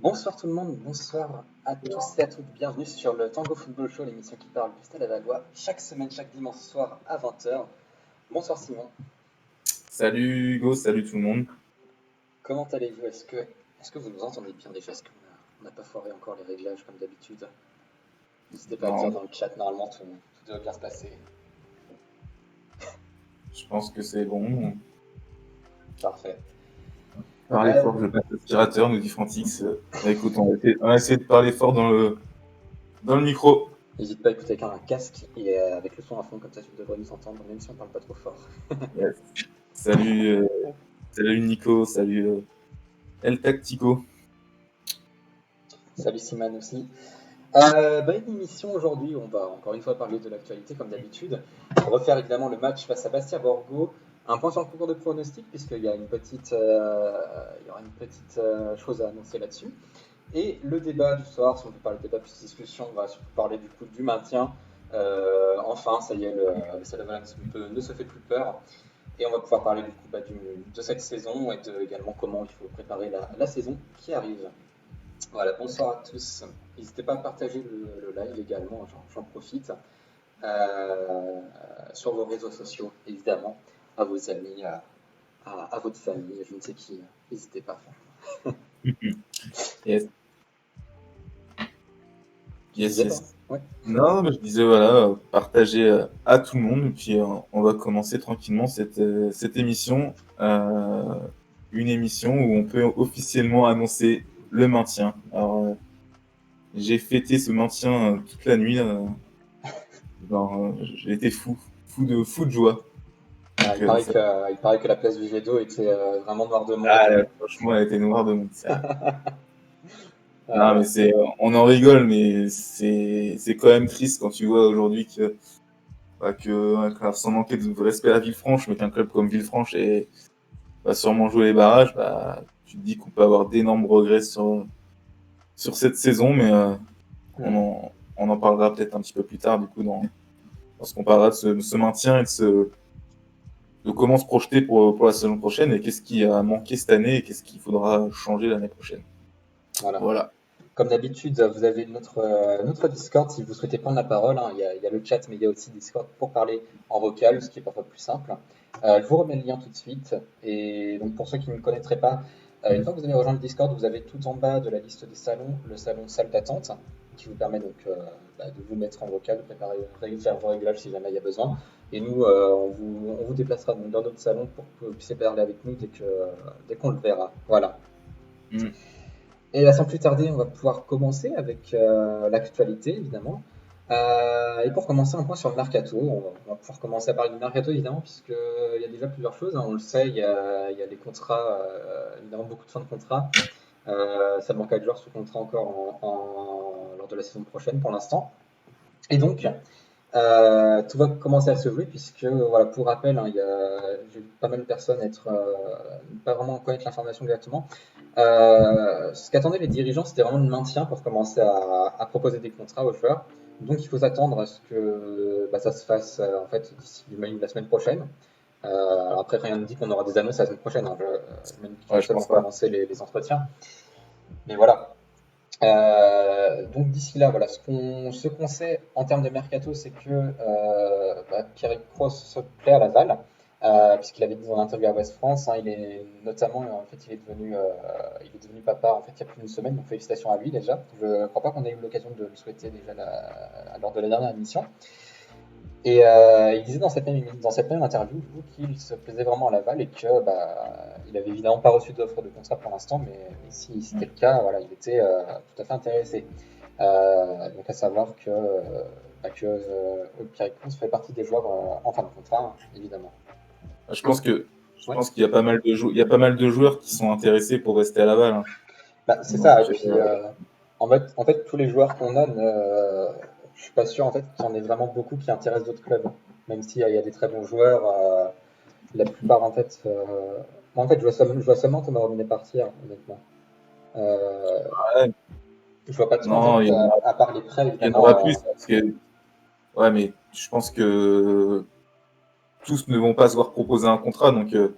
Bonsoir tout le monde, bonsoir à tous et à toutes, bienvenue sur le Tango Football Show, l'émission qui parle du Stade Lavallois, chaque semaine, chaque dimanche soir à 20h. Bonsoir Simon, Salut Hugo, salut tout le monde. comment allez-vous? Est-ce que vous nous entendez bien déjà? Est-ce qu'on n'a pas foiré encore les réglages comme d'habitude? N'hésitez pas à le dire Non, dans le chat, normalement tout doit bien se passer. je pense que c'est bon. Parfait. Parlez Euh, fort, je passe l'aspirateur, nous dit Frantix. Écoute, on va essayer de parler fort dans le micro. N'hésite pas à écouter avec un casque et avec le son à fond, comme ça tu devrais nous entendre, même si on parle pas trop fort. Yes. Salut, salut Nico, salut El Tactico. Salut Simon aussi. Une émission aujourd'hui, on va encore une fois parler de l'actualité comme d'habitude. Refaire évidemment le match face à Bastia Borgo. Un point sur le concours de pronostic, puisqu'il y a il y aura une petite chose à annoncer là-dessus. Et le débat du soir, si on veut parler de débat plus discussion, on va surtout parler du coup du maintien. Enfin, ça y est, le Stade Lavallois ne se fait plus peur. Et on va pouvoir parler du coup de cette saison et également comment il faut préparer la saison qui arrive. Voilà, bonsoir à tous. N'hésitez pas à partager le live également, j'en profite, euh, sur vos réseaux sociaux, évidemment, à vos amis, à votre famille, je ne sais qui. N'hésitez pas, franchement. Yes, Tu yes, disais pas? yes. Ouais. Non, mais je disais voilà, partager à tout le monde. Et puis on va commencer tranquillement cette émission. Une émission où on peut officiellement annoncer le maintien. Alors, j'ai fêté ce maintien toute la nuit. J'ai été fou de joie. Ah, Donc, il paraît que la place Vigedo était vraiment noire de monde. franchement, elle était noire de monde. Ah Non, mais ouais. on en rigole, mais c'est quand même triste quand tu vois aujourd'hui que sans manquer de respect à Villefranche, mais qu'un club comme Villefranche va sûrement jouer les barrages, bah, tu te dis qu'on peut avoir d'énormes regrets sur cette saison, mais Hmm. on en parlera peut-être un petit peu plus tard, du coup, lorsqu'on parlera de ce maintien et de comment se projeter pour la saison prochaine et qu'est-ce qui a manqué cette année et qu'est-ce qu'il faudra changer l'année prochaine. Voilà. Voilà. Comme d'habitude, vous avez notre Discord si vous souhaitez prendre la parole, hein. Il y a le chat, mais il y a aussi Discord pour parler en vocal, ce qui est parfois plus simple. Je vous remets le lien tout de suite. Et donc, pour ceux qui ne connaîtraient pas, une fois que vous avez rejoint le Discord, vous avez tout en bas de la liste des salons le salon salle d'attente, qui vous permet donc de vous mettre en vocal, de faire vos réglages si jamais il y a besoin. Et nous, on vous déplacera donc dans notre salon pour que vous puissiez parler avec nous dès qu'on le verra. Voilà. Mm. Et sans plus tarder, on va pouvoir commencer avec l'actualité, évidemment. Et pour commencer, un point sur le mercato. On va pouvoir commencer à parler du mercato, évidemment, puisqu'il y a déjà plusieurs choses, hein. On le sait, il y a les contrats, évidemment, beaucoup de fins de contrat. Ça manque à de joueurs sous contrat encore lors de la saison prochaine pour l'instant. Et donc, tout va commencer à se jouer puisque, voilà, pour rappel, hein, j'ai vu pas mal de personnes ne pas vraiment connaître l'information exactement. Ce qu'attendaient les dirigeants, c'était vraiment le maintien pour commencer à proposer des contrats aux joueurs. Donc, il faut s'attendre à ce que ça se fasse en fait d'ici la semaine prochaine. Alors après, rien ne dit qu'on aura des annonces la semaine prochaine, hein. J'imagine qu'ils vont Ouais, je seulement pense pas. commencer les entretiens. Mais voilà, donc d'ici là, voilà, ce qu'on sait en termes de mercato, c'est que Pierre Cross se plaît à Laval, puisqu'il avait dit dans l'interview à West France, hein, il est notamment, en fait, il est devenu papa en fait il y a plus d'une semaine, donc félicitations à lui déjà. Je ne crois pas qu'on ait eu l'occasion de le souhaiter déjà lors de la dernière émission. Et il disait dans cette même interview du coup, qu'il se plaisait vraiment à Laval et que il avait évidemment pas reçu d'offre de contrat pour l'instant, mais si c'était le cas, voilà, il était tout à fait intéressé. Donc à savoir que Pierre Cruz fait partie des joueurs en fin de contrat, hein, évidemment. Je pense je Ouais. pense qu'il y a pas mal il y a pas mal de joueurs qui sont intéressés pour rester à Laval, hein. C'est Donc, ça. Et puis en fait, tous les joueurs qu'on a, je suis pas sûr en fait qu'il y en ait vraiment beaucoup qui intéressent d'autres clubs, même s'il y a des très bons joueurs. La plupart, en fait, moi, en fait, je vois seulement Thomas Robinet partir, honnêtement. Euh, ouais, je vois pas trop, en non, fait, à part les prêts, il y en aura évidemment. plus parce que ouais, mais je pense que tous ne vont pas se voir proposer un contrat, donc t'as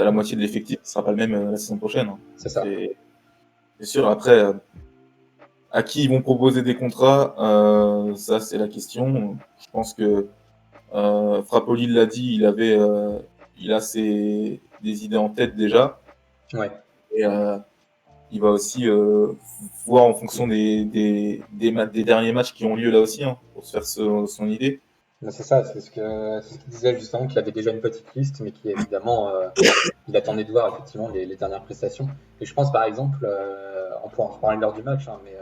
la moitié de l'effectif qui sera pas le même la saison prochaine, hein. C'est ça. C'est C'est sûr, après, à qui ils vont proposer des contrats, ça c'est la question. Je pense que Frappoli l'a dit, il a des idées en tête déjà. Ouais. Et il va aussi voir en fonction des derniers matchs qui ont lieu là aussi, hein, pour se faire son idée. Ben, c'est ça, c'est ce qu'il disait justement, qu'il avait déjà une petite liste, mais qui évidemment, il attendait de voir effectivement les dernières prestations. Et je pense par exemple, on pourra en reparler lors du match, hein, mais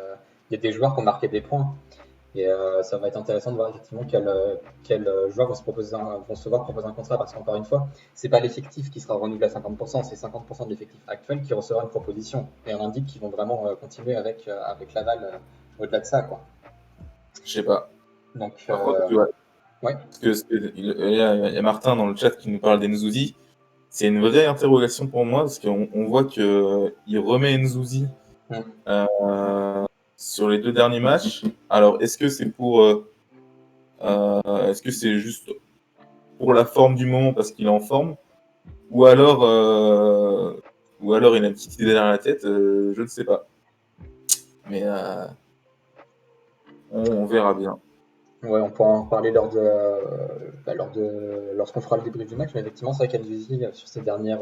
il y a des joueurs qui ont marqué des points. Et ça va être intéressant de voir effectivement quels joueurs vont se voir proposer un contrat, parce qu'encore une fois, c'est pas l'effectif qui sera renouvelé à 50%, c'est 50% de l'effectif actuel qui recevra une proposition. Et on indique qu'ils vont vraiment continuer avec Laval au-delà de ça, quoi. Je sais pas. Donc, Par contre, tu vois, ouais, parce que il y a Martin dans le chat qui nous parle d'Enzouzi. C'est une vraie interrogation pour moi parce qu'on voit que il remet Nzouzi mm, sur les 2 derniers matchs. Alors, est-ce que c'est juste pour la forme du moment parce qu'il est en forme, ou alors, il a une petite idée derrière la tête, je ne sais pas. Mais on verra bien. ouais, on pourra en reparler lorsqu'on fera le débrief du match. Mais effectivement, c'est vrai qu'Anduzi, sur ces deux derniers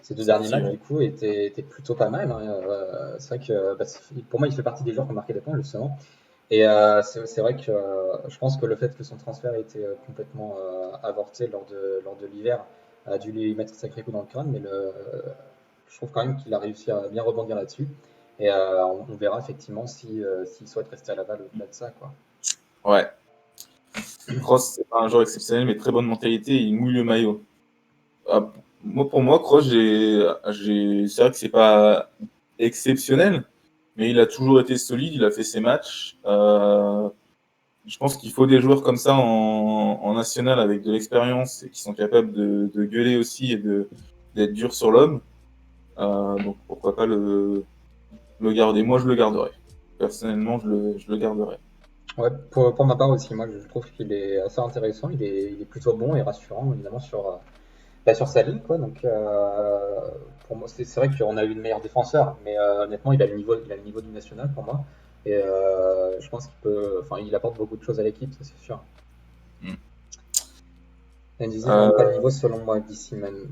Sorti, matchs, ouais. du coup, était plutôt pas mal, hein. C'est vrai que pour moi, il fait partie des joueurs qui ont marqué des points, justement. Et c'est vrai que je pense que le fait que son transfert ait été complètement avorté lors de l'hiver a dû lui mettre un sacré coup dans le crâne, mais je trouve quand même qu'il a réussi à bien rebondir là-dessus. Et on verra effectivement s'il souhaite rester à Laval au-delà de ça, quoi. Ouais. Cross, c'est pas un joueur exceptionnel, mais très bonne mentalité. Il mouille le maillot. Ah, pour moi, Cross, c'est vrai que c'est pas exceptionnel, mais il a toujours été solide. Il a fait ses matchs. Je pense qu'il faut des joueurs comme ça en national avec de l'expérience et qui sont capables de gueuler aussi et d'être durs sur l'homme. Donc pourquoi pas le garder. Moi, je le garderai. Personnellement, je le garderai. Ouais, pour ma part aussi, moi je trouve qu'il est assez intéressant, il est plutôt bon et rassurant évidemment sur sa ligne, quoi. Donc pour moi, c'est vrai qu'on a eu le meilleur défenseur, mais honnêtement il a le niveau du national pour moi. Et je pense enfin il apporte beaucoup de choses à l'équipe, ça c'est sûr. Mm. Ndidi n'a même pas le Euh, niveau selon moi d'ici même.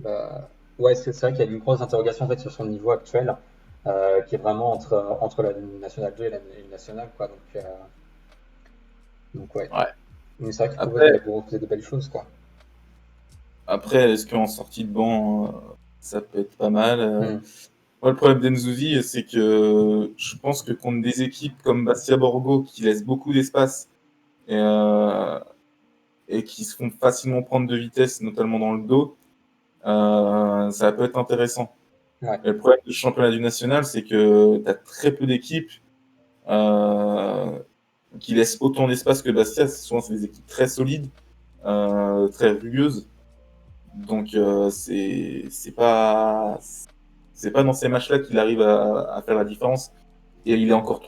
Ouais, c'est vrai qu'il y a une grosse interrogation en fait sur son niveau actuel, qui est vraiment entre la nationale 2 et la nationale, quoi. Donc ouais. ouais. Mais c'est vrai qu'il pouvait Après, proposer de belles choses, quoi. est-ce qu'en sortie de banc, ça peut être pas mal. Hmm. Moi, le problème d'Enzouzi, c'est que je pense que contre des équipes comme Bastia Borgo qui laissent beaucoup d'espace et, euh, et qui se font facilement prendre de vitesse, notamment dans le dos, ça peut être intéressant. Ouais, Et le problème du championnat du national, c'est que tu as très peu d'équipes euh, qui laissent autant d'espace que Bastia. Souvent, c'est des équipes très solides, très rugueuses. Donc, c'est pas dans ces matchs-là qu'il arrive à faire la différence. Et il est encore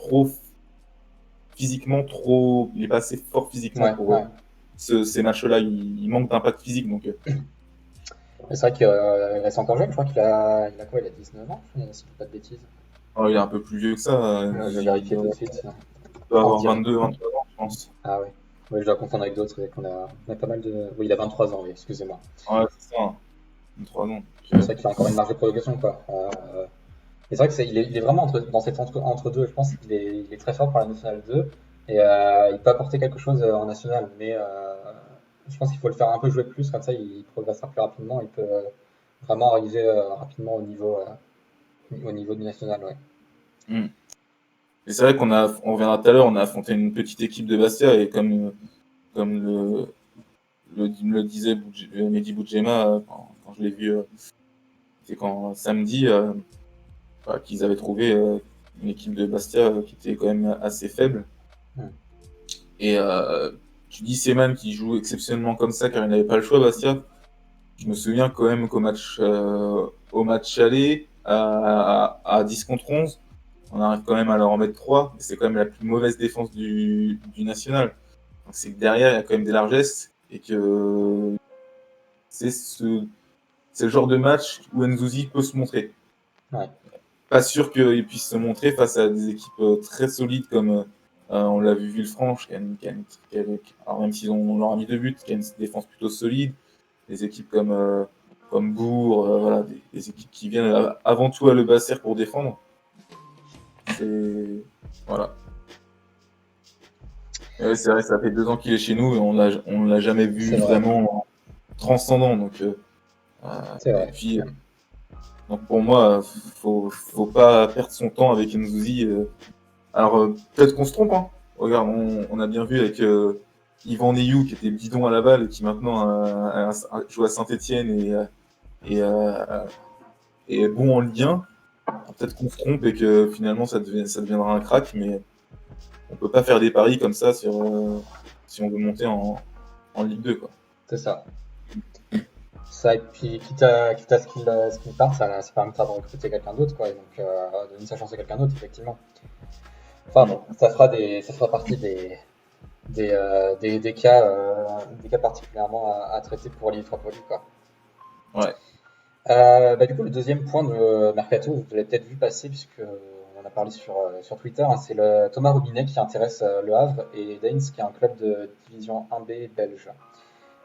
il est pas assez fort physiquement ouais, pour ouais. ces matchs-là. Il manque d'impact physique. Donc, Mais c'est vrai qu'il reste encore jeune, je crois qu'il a quoi? Il a 19 ans, si je dis pas de bêtises. oh, il est un peu plus vieux que ça. Je vais Il vérifier tout doit, de suite, sinon. il doit En avoir direct. 22, 23 ans, je pense. Ah ouais. Ouais, je dois confondre avec d'autres, c'est qu'on a pas mal de. Oui, il a 23 ans, oui, excusez-moi. Ouais, c'est ça, hein. 23 ans. Donc, C'est vrai qu'il a encore une marge de progression, quoi. Et c'est vrai qu'il est vraiment dans cet entre-deux. Je pense qu'il est très fort pour la Nationale 2 et il peut apporter quelque chose en National, mais je pense qu'il faut le faire un peu jouer plus, comme ça il progressera plus rapidement. Il peut vraiment arriver rapidement au niveau du National, ouais. hmm. Et c'est vrai on reviendra tout à l'heure, on a affronté une petite équipe de Bastia et comme le disait Mehdi Boudjema quand je l'ai vu, c'était quand samedi, qu'ils avaient trouvé une équipe de Bastia qui était quand même assez faible. Hmm. Et tu dis Seman qui joue exceptionnellement comme ça car il n'avait pas le choix, Bastia. Je me souviens quand même au match aller à 10 contre 11, on arrive quand même à leur en mettre 3, mais c'est quand même la plus mauvaise défense du national. Donc c'est que derrière, il y a quand même des largesses et que c'est ce, c'est le genre de match où Nzouzi peut se montrer. Ouais. pas sûr qu'ils puissent se montrer face à des équipes très solides comme on l'a vu Villefranche, alors même s'ils ont leur a mis 2 buts, qui a une défense plutôt solide. Des équipes comme Bourg, voilà, des équipes qui viennent avant tout à Le Basser pour défendre. Voilà. Et ouais, c'est vrai, ça fait 2 ans qu'il est chez nous et on l'a jamais vu vraiment transcendant. Donc, C'est vrai. et puis, donc pour moi, faut pas perdre son temps avec Nzouzi. Alors, peut-être qu'on se trompe, hein. Regarde, on a bien vu avec Yvan Neyou, qui était bidon à Laval et qui maintenant joue à Saint-Etienne et est bon en Ligue 1. Peut-être qu'on se trompe et que finalement ça deviendra un crack, mais on peut pas faire des paris comme ça si on veut monter en Ligue 2, quoi. C'est ça. Ça, et puis quitte à ce qu'il parte, ça permettra de recruter quelqu'un d'autre, quoi, et donc de donner sa chance à quelqu'un d'autre, effectivement. Enfin bon, ça fera partie des cas particulièrement à traiter pour l'île Tripoli, quoi. Ouais. Du coup, le deuxième point de Mercato, vous l'avez peut-être vu passer, puisque on en a parlé sur Twitter, hein, c'est le Thomas Robinet qui intéresse Le Havre et Daines, qui est un club de division 1B belge.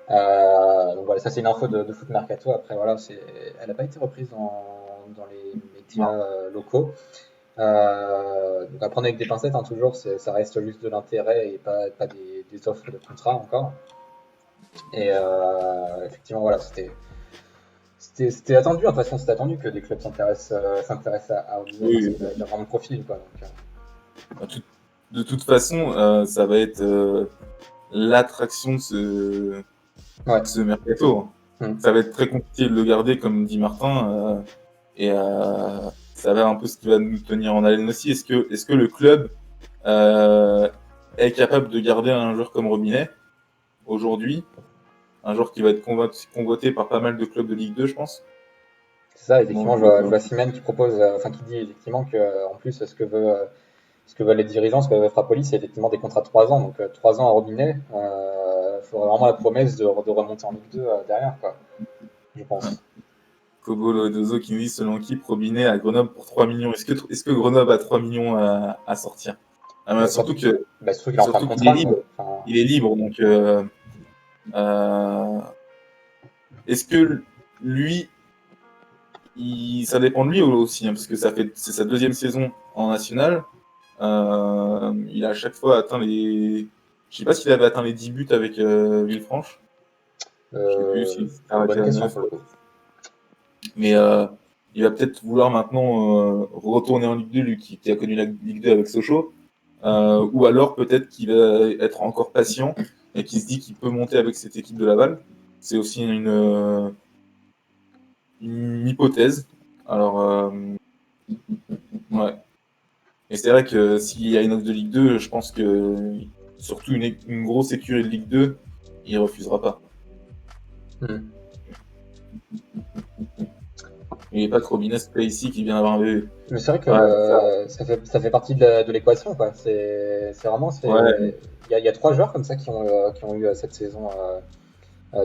Donc voilà, ça c'est une info de Foot Mercato. Après, voilà, elle n'a pas été reprise dans les médias locaux. Donc à prendre avec des pincettes, hein, toujours, ça reste juste de l'intérêt et pas des offres de contrat encore. Et effectivement, voilà, c'était attendu, hein. De toute façon, c'était attendu que des clubs s'intéressent à Olivier, Oui, parce qu'il a vraiment le profil, quoi. Donc, de toute façon, ça va être l'attraction de ce mercato. Ça va être très compliqué de le garder, comme dit Martin, et ça va un peu ce qui va nous tenir en haleine aussi. Est-ce que le club est capable de garder un joueur comme Robinet aujourd'hui, un joueur qui va être convoité par pas mal de clubs de Ligue 2, je pense. C'est ça, effectivement, je vois Simène qui propose, qui dit effectivement que en plus ce que veulent les dirigeants, ce que veut Frapoli, c'est effectivement des contrats de 3 ans. Donc 3 ans à Robinet, il faudrait vraiment la promesse de remonter en Ligue 2 derrière, quoi. Je pense. Kobo Lodozo qui nous dit selon qui Robinet à Grenoble pour 3 millions. Est-ce que Grenoble a 3 millions à sortir? Surtout qu'il est en fin de contrat. Il est libre. Il est libre, donc est-ce que lui, ça dépend de lui aussi, hein, parce que c'est sa 2e saison en national. Il a à chaque fois atteint les. Je sais pas s'il avait atteint les 10 buts avec Villefranche. Je sais plus si c'était arrêté à 9. Mais il va peut-être vouloir maintenant retourner en Ligue 2, lui qui a connu la Ligue 2 avec Sochaux. Ou alors peut-être qu'il va être encore patient et qu'il se dit qu'il peut monter avec cette équipe de Laval. C'est aussi une hypothèse. Alors, ouais. Et c'est vrai que s'il y a une offre de Ligue 2, je pense que surtout une grosse écurie de Ligue 2, il refusera pas. Il n'est pas trop Robinet ici qui vient avoir un bébé. Mais c'est vrai que ça fait partie de l'équation, quoi. C'est vraiment. Il y a 3 joueurs comme ça qui ont eu cette saison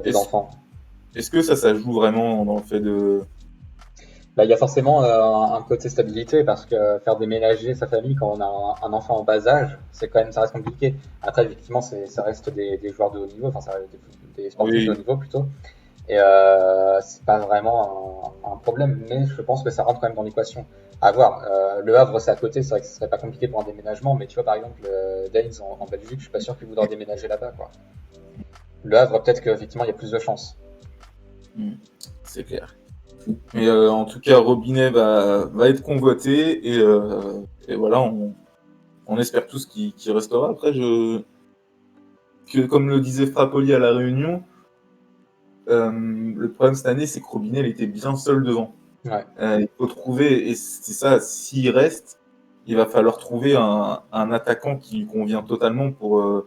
des enfants. Est-ce que ça joue vraiment dans le fait de. Il y a forcément un côté stabilité, parce que faire déménager sa famille quand on a un enfant en bas âge, ça reste compliqué. Après, effectivement, ça reste des joueurs de haut niveau, enfin, ça reste des sportifs de haut niveau plutôt. Et c'est pas vraiment un problème, mais je pense que ça rentre quand même dans l'équation. À voir. Le Havre, c'est à côté, c'est vrai que ce serait pas compliqué pour un déménagement, mais tu vois, par exemple, Daines en Belgique, je suis pas sûr qu'il voudra déménager là-bas, quoi. Le Havre, peut-être qu'effectivement, il y a plus de chances. C'est clair. Mais en tout cas, Robinet va être convoité et voilà, on espère tous qu'il restera. Après, comme le disait Frappoli à la Réunion, le problème cette année, c'est que Robinet il était bien seul devant. Ouais. Il faut trouver, et c'est ça, s'il reste, il va falloir trouver un attaquant qui lui convient totalement pour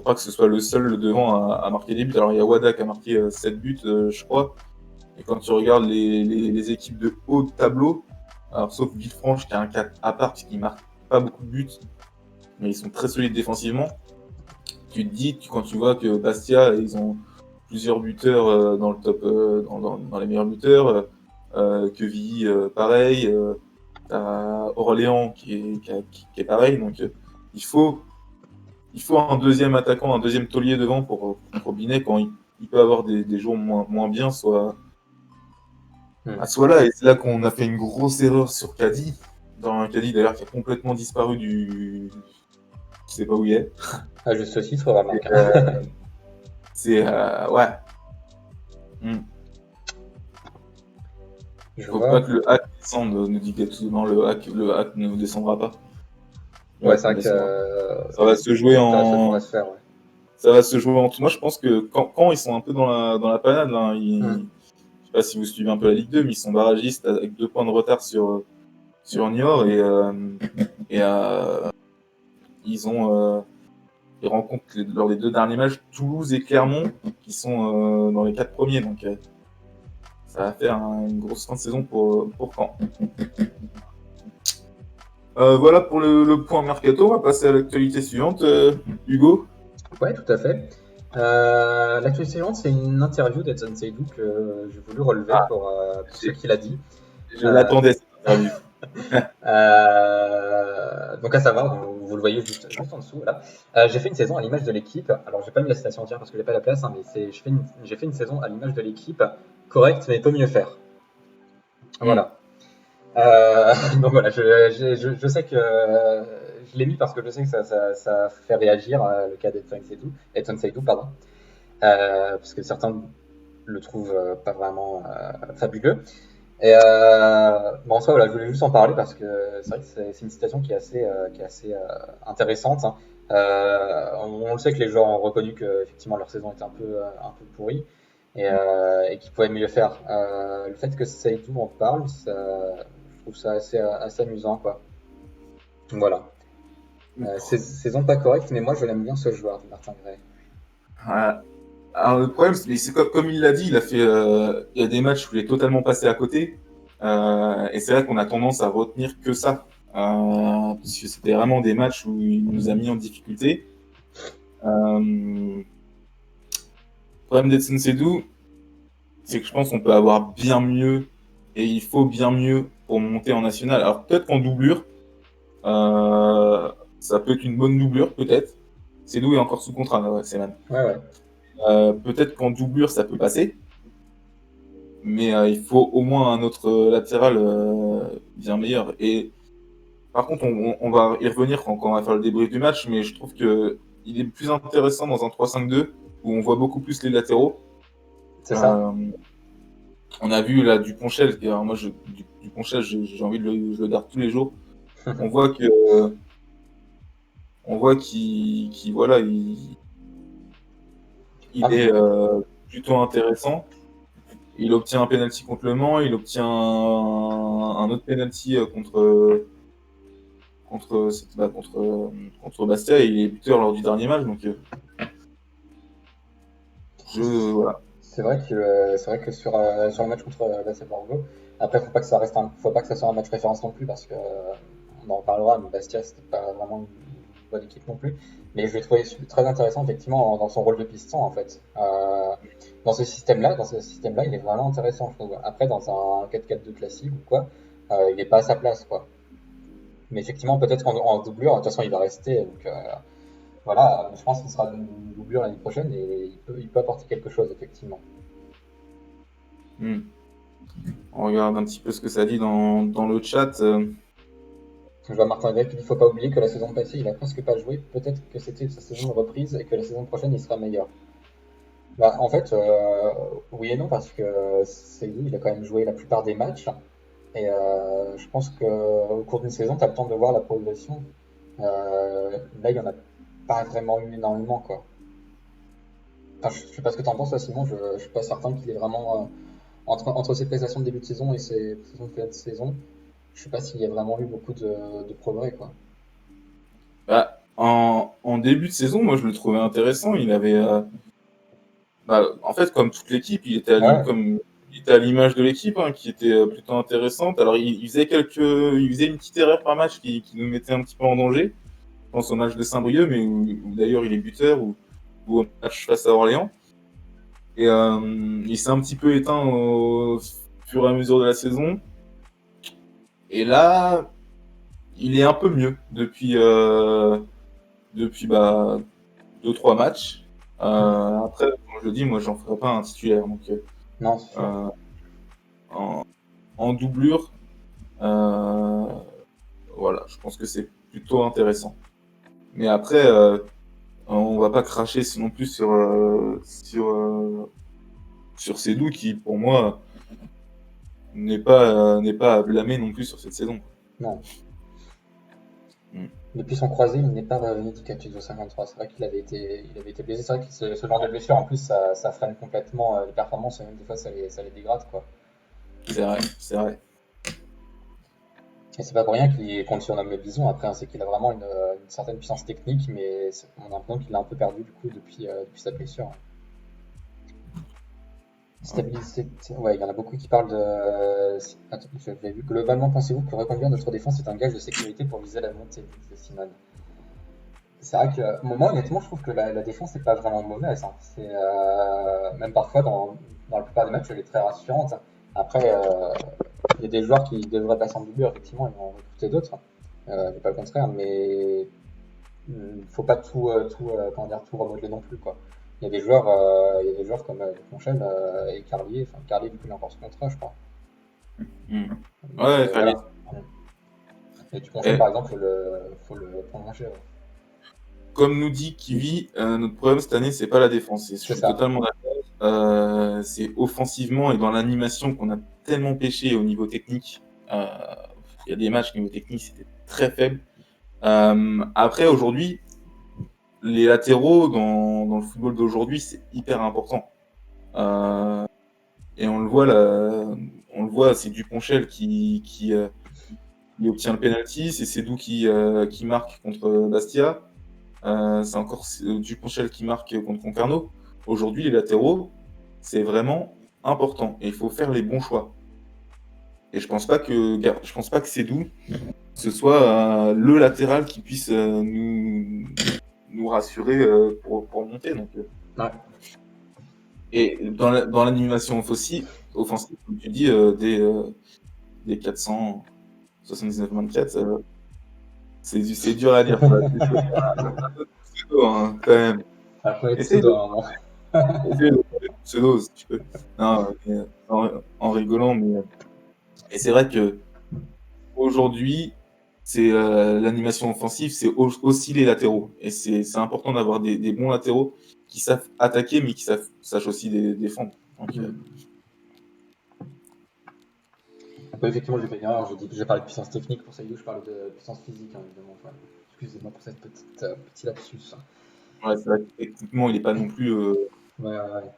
pas que ce soit le seul devant à marquer des buts. Alors il y a Wada qui a marqué 7 buts, je crois. Et quand tu regardes les équipes de haut de tableau, alors sauf Villefranche qui a un cas à part puisqu'il marque pas beaucoup de buts, mais ils sont très solides défensivement. Tu te dis, quand tu vois que Bastia, ils ont plusieurs buteurs dans le top, dans les meilleurs buteurs. Quevilly, pareil. T'as Orléans qui est pareil. Donc, il faut un deuxième attaquant, un deuxième taulier devant pour Binet quand il peut avoir des jours moins bien, soit là. Et c'est là qu'on a fait une grosse erreur sur Caddy. Dans un Caddy d'ailleurs qui a complètement disparu du. Je sais pas où il est. À juste titre, remarque. Ouais. Je Faut vois. pas que le hack descende, nous dit Gattuso. Non, le hack ne descendra pas. Ouais, c'est vrai que que ça va se jouer ça en. devrait se faire. Ouais. Ça va se jouer en tout. Moi, je pense que quand ils sont un peu dans la panade, là, je sais pas si vous suivez un peu la Ligue 2, mais ils sont barragistes avec 2 points de retard sur Niort et ils ont ils rencontrent lors des 2 derniers matchs Toulouse et Clermont qui sont dans les 4 premiers. Donc ça va faire une grosse fin de saison pour Caen. Voilà pour le point mercato. On va passer à l'actualité suivante. Hugo. Ouais, tout à fait. L'actualité suivante, c'est une interview d'Edson Seydou que j'ai voulu relever pour ce qu'il a dit. Je l'attendais cette interview. Donc à savoir, vous le voyez juste en dessous, voilà. J'ai fait une saison à l'image de l'équipe. Alors j'ai pas mis la citation entière parce que j'ai pas la place, hein, mais j'ai fait une saison à l'image de l'équipe, correcte mais peut mieux faire. Voilà. Donc voilà, je sais que je l'ai mis parce que je sais que ça fait réagir le cas d'Edson Seydou, pardon, parce que certains le trouvent pas vraiment fabuleux. Et bon, en soi, voilà, je voulais juste en parler parce que c'est vrai que c'est une citation qui est assez intéressante. Hein. On le sait que les joueurs ont reconnu que effectivement leur saison était un peu pourrie et qu'ils pouvaient mieux faire. Le fait que Saïdou en parle, je trouve ça assez amusant, quoi. Donc voilà. Saison pas correcte, mais moi je l'aime bien ce joueur, Martin Gray. Alors le problème, c'est comme il l'a dit, il y a des matchs où il est totalement passé à côté. Et c'est vrai qu'on a tendance à retenir que ça. Parce que c'était vraiment des matchs où il nous a mis en difficulté. Le problème d'Edson Seydou, c'est que je pense qu'on peut avoir bien mieux et il faut bien mieux pour monter en national. Alors peut-être qu'en doublure, ça peut être une bonne doublure, peut-être. Seydou est encore sous contrat, là, ouais, c'est même. Ouais. Peut-être qu'en doublure, ça peut passer. Mais il faut au moins un autre latéral bien meilleur. Et par contre, on va y revenir quand on va faire le débrief du match, mais je trouve que il est plus intéressant dans un 3-5-2 où on voit beaucoup plus les latéraux. C'est ça. On a vu là Duponchel, alors moi Duponchel, j'ai envie je le garde tous les jours. On voit qu'il voilà, il est plutôt intéressant. Il obtient un penalty contre Le Mans, il obtient un autre penalty contre Bastia et il est buteur lors du dernier match. Donc, voilà. C'est vrai que sur le match contre Bastia Borgo, après faut pas que ça soit un match référence non plus parce que on en reparlera, mais Bastia c'était pas vraiment une bonne équipe non plus. Mais je l'ai trouvé très intéressant effectivement dans son rôle de piston en fait. Dans ce système-là, il est vraiment intéressant je trouve. Après dans un 4-4-2 classique ou quoi, il est pas à sa place quoi. Mais effectivement peut-être en doublure, de toute façon il va rester donc voilà, je pense qu'il sera une doublure l'année prochaine et il peut apporter quelque chose effectivement. On regarde un petit peu ce que ça dit dans le chat. Je vois Martin Gray qui dit faut pas oublier que la saison passée il a presque pas joué, peut-être que c'était sa saison de reprise et que la saison prochaine il sera meilleur. Bah, en fait, oui et non parce que Seydou il a quand même joué la plupart des matchs et je pense qu'au cours d'une saison tu as le temps de voir la progression. Là il y en a pas vraiment eu énormément quoi. Enfin, je sais pas ce que tu en penses toi Simon, je suis pas certain qu'il est vraiment entre ses prestations de début de saison et ses prestations de fin de saison, je sais pas s'il y a vraiment eu beaucoup de progrès quoi. Bah, en début de saison, moi je le trouvais intéressant. Il avait, en fait, comme toute l'équipe, Ouais, il était à l'image de l'équipe, hein, qui était plutôt intéressante. Alors il faisait une petite erreur par match qui nous mettait un petit peu en danger. Je pense au match de Saint-Brieuc, mais où d'ailleurs il est buteur, ou au match face à Orléans. Et il s'est un petit peu éteint fur et à mesure de la saison. Et là, il est un peu mieux depuis 2-3 matchs. Après, comme je le dis, moi, j'en ferai pas un titulaire. Donc, Non, c'est sûr. euh, en, en doublure, euh, voilà, je pense que c'est plutôt intéressant. Mais après, on va pas cracher non plus sur Sédou qui, pour moi, n'est pas à blâmer non plus sur cette saison. Non. Mm. Depuis son croisé, il n'est pas revenu du Cactus 53. C'est vrai il avait été blessé. C'est vrai que ce genre de blessure, en plus, ça freine complètement les performances et même des fois, ça les dégrade, quoi. C'est vrai, c'est vrai. Et c'est pas pour rien qu'on le surnomme le bison. Après, hein, c'est qu'il a vraiment une certaine puissance technique, mais on a l'impression qu'il l'a un peu perdu du coup depuis sa blessure. Stabilité. Ouais, il y en a beaucoup qui parlent de. Attends, j'avais vu. Globalement, pensez-vous que reconduire notre défense est un gage de sécurité pour viser la montée, de Simon? C'est vrai que, au moment, honnêtement, je trouve que la défense n'est pas vraiment mauvaise, hein. Même parfois, dans la plupart des matchs, elle est très rassurante. Après, il y a des joueurs qui devraient passer en doublure, effectivement, ils vont en recruter d'autres. C'est pas le contraire, mais faut pas comment dire, tout remodeler non plus, quoi. Il y a des joueurs comme Conchel et Carlier. Enfin, Carlier, du coup, il a encore ce contrat, je crois. Mm. Donc, Ouais, voilà. fallait. Et du Conchel, Eh, par exemple, faut le prolonger. Ouais. comme nous dit Kiwi, notre problème cette année, c'est pas la défense. Et je C'est suis ça. totalement d'accord. C'est offensivement et dans l'animation qu'on a tellement pêché au niveau technique. Euh, il y a des matchs niveau technique, c'était très faible. Après, aujourd'hui, les latéraux dans le football d'aujourd'hui, c'est hyper important. Euh, et on le voit, c'est Duponchel qui obtient le penalty, c'est Sédou qui marque contre Bastia. C'est encore Duponchel qui marque contre Concarneau. Aujourd'hui, les latéraux, c'est vraiment important et il faut faire les bons choix. Et je pense pas que Sédou ce soit le latéral qui puisse nous rassurer pour monter. Donc, Ouais. et dans l'animation offensive, comme tu dis, des 479-24, c'est dur à dire. Ça. C'est chaud. Un peu de pseudo, hein, quand même. Après, Essaye de, pseudo, hein, bon. essaye de trouver du pseudo si tu peux. Non, mais, en rigolant, mais et c'est vrai que aujourd'hui, c'est l'animation offensive, c'est aussi les latéraux. Et c'est important d'avoir des bons latéraux qui savent attaquer, mais qui sachent aussi défendre. Donc, Ouais, effectivement, j'ai fait une erreur. J'ai parlé de puissance technique pour Saïdou, je parle de puissance physique, hein, évidemment. Ouais. Excusez-moi pour cette petit lapsus. ouais, c'est vrai que techniquement, il n'est pas non plus. Ouais, ouais, ouais.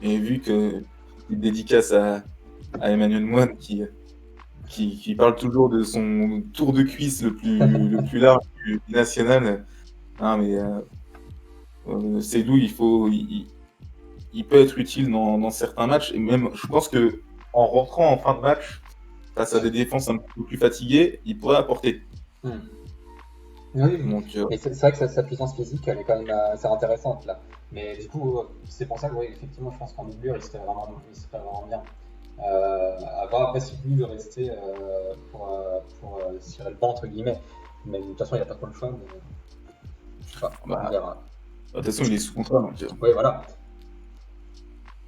Et vu que il dédicace à Emmanuel Moine qui parle toujours de son tour de cuisse le plus large du national. Hein, mais Seydou, il peut être utile dans certains matchs. Et même, je pense que en rentrant en fin de match, face à des défenses un petit peu plus fatiguées, il pourrait apporter. Hmm. Oui, oui. Donc, Mais c'est vrai que sa puissance physique, elle est quand même assez intéressante là. Mais du coup, c'est pour ça que oui, effectivement, je pense qu'en doublure, il serait vraiment bien. À voir après si lui veut rester pour cirer le banc, entre guillemets. Mais de toute façon, il n'a pas trop le choix. Mais, je sais pas, on bah, verra. de toute façon, il est sous contrat. Donc, Oui, voilà.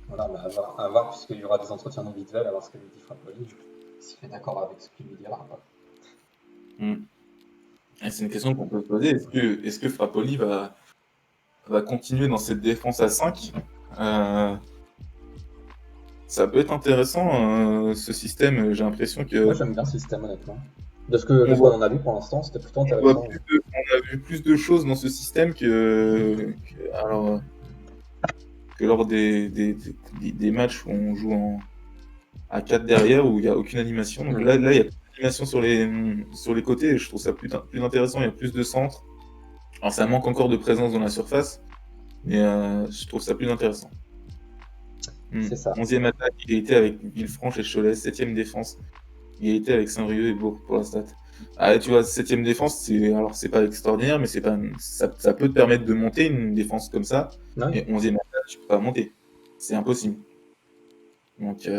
Voilà, mais à voir puisqu'il y aura des entretiens individuels, à voir ce que lui dit Frappoli, s'il est d'accord avec ce qu'il lui dira. Quoi. hmm. Et c'est une question qu'on peut se poser. Est-ce que Frappoli va continuer dans cette défense à 5? Ça peut être intéressant, ce système. J'ai l'impression Moi, que j'aime bien ce système, honnêtement. De on ce qu'on voit, en a vu pour l'instant, c'était plutôt on voit intéressant. on a vu plus de choses dans ce système que lors des matchs où on joue à 4 derrière, où il n'y a aucune animation. Donc Mm. là, il y a plus d'animation sur les côtés, et je trouve ça plus intéressant. Il y a plus de centre. Alors, ça manque encore de présence dans la surface, mais je trouve ça plus intéressant. C'est ça. 11e attaque, il a été avec Villefranche et Cholet. 7e défense, il a été avec Saint-Brieuc et Bourg pour la stat. Ah, tu vois, 7e défense, alors c'est pas extraordinaire, mais ça peut te permettre de monter une défense comme ça. Oui. Mais 11e attaque, tu peux pas monter. C'est impossible. Donc,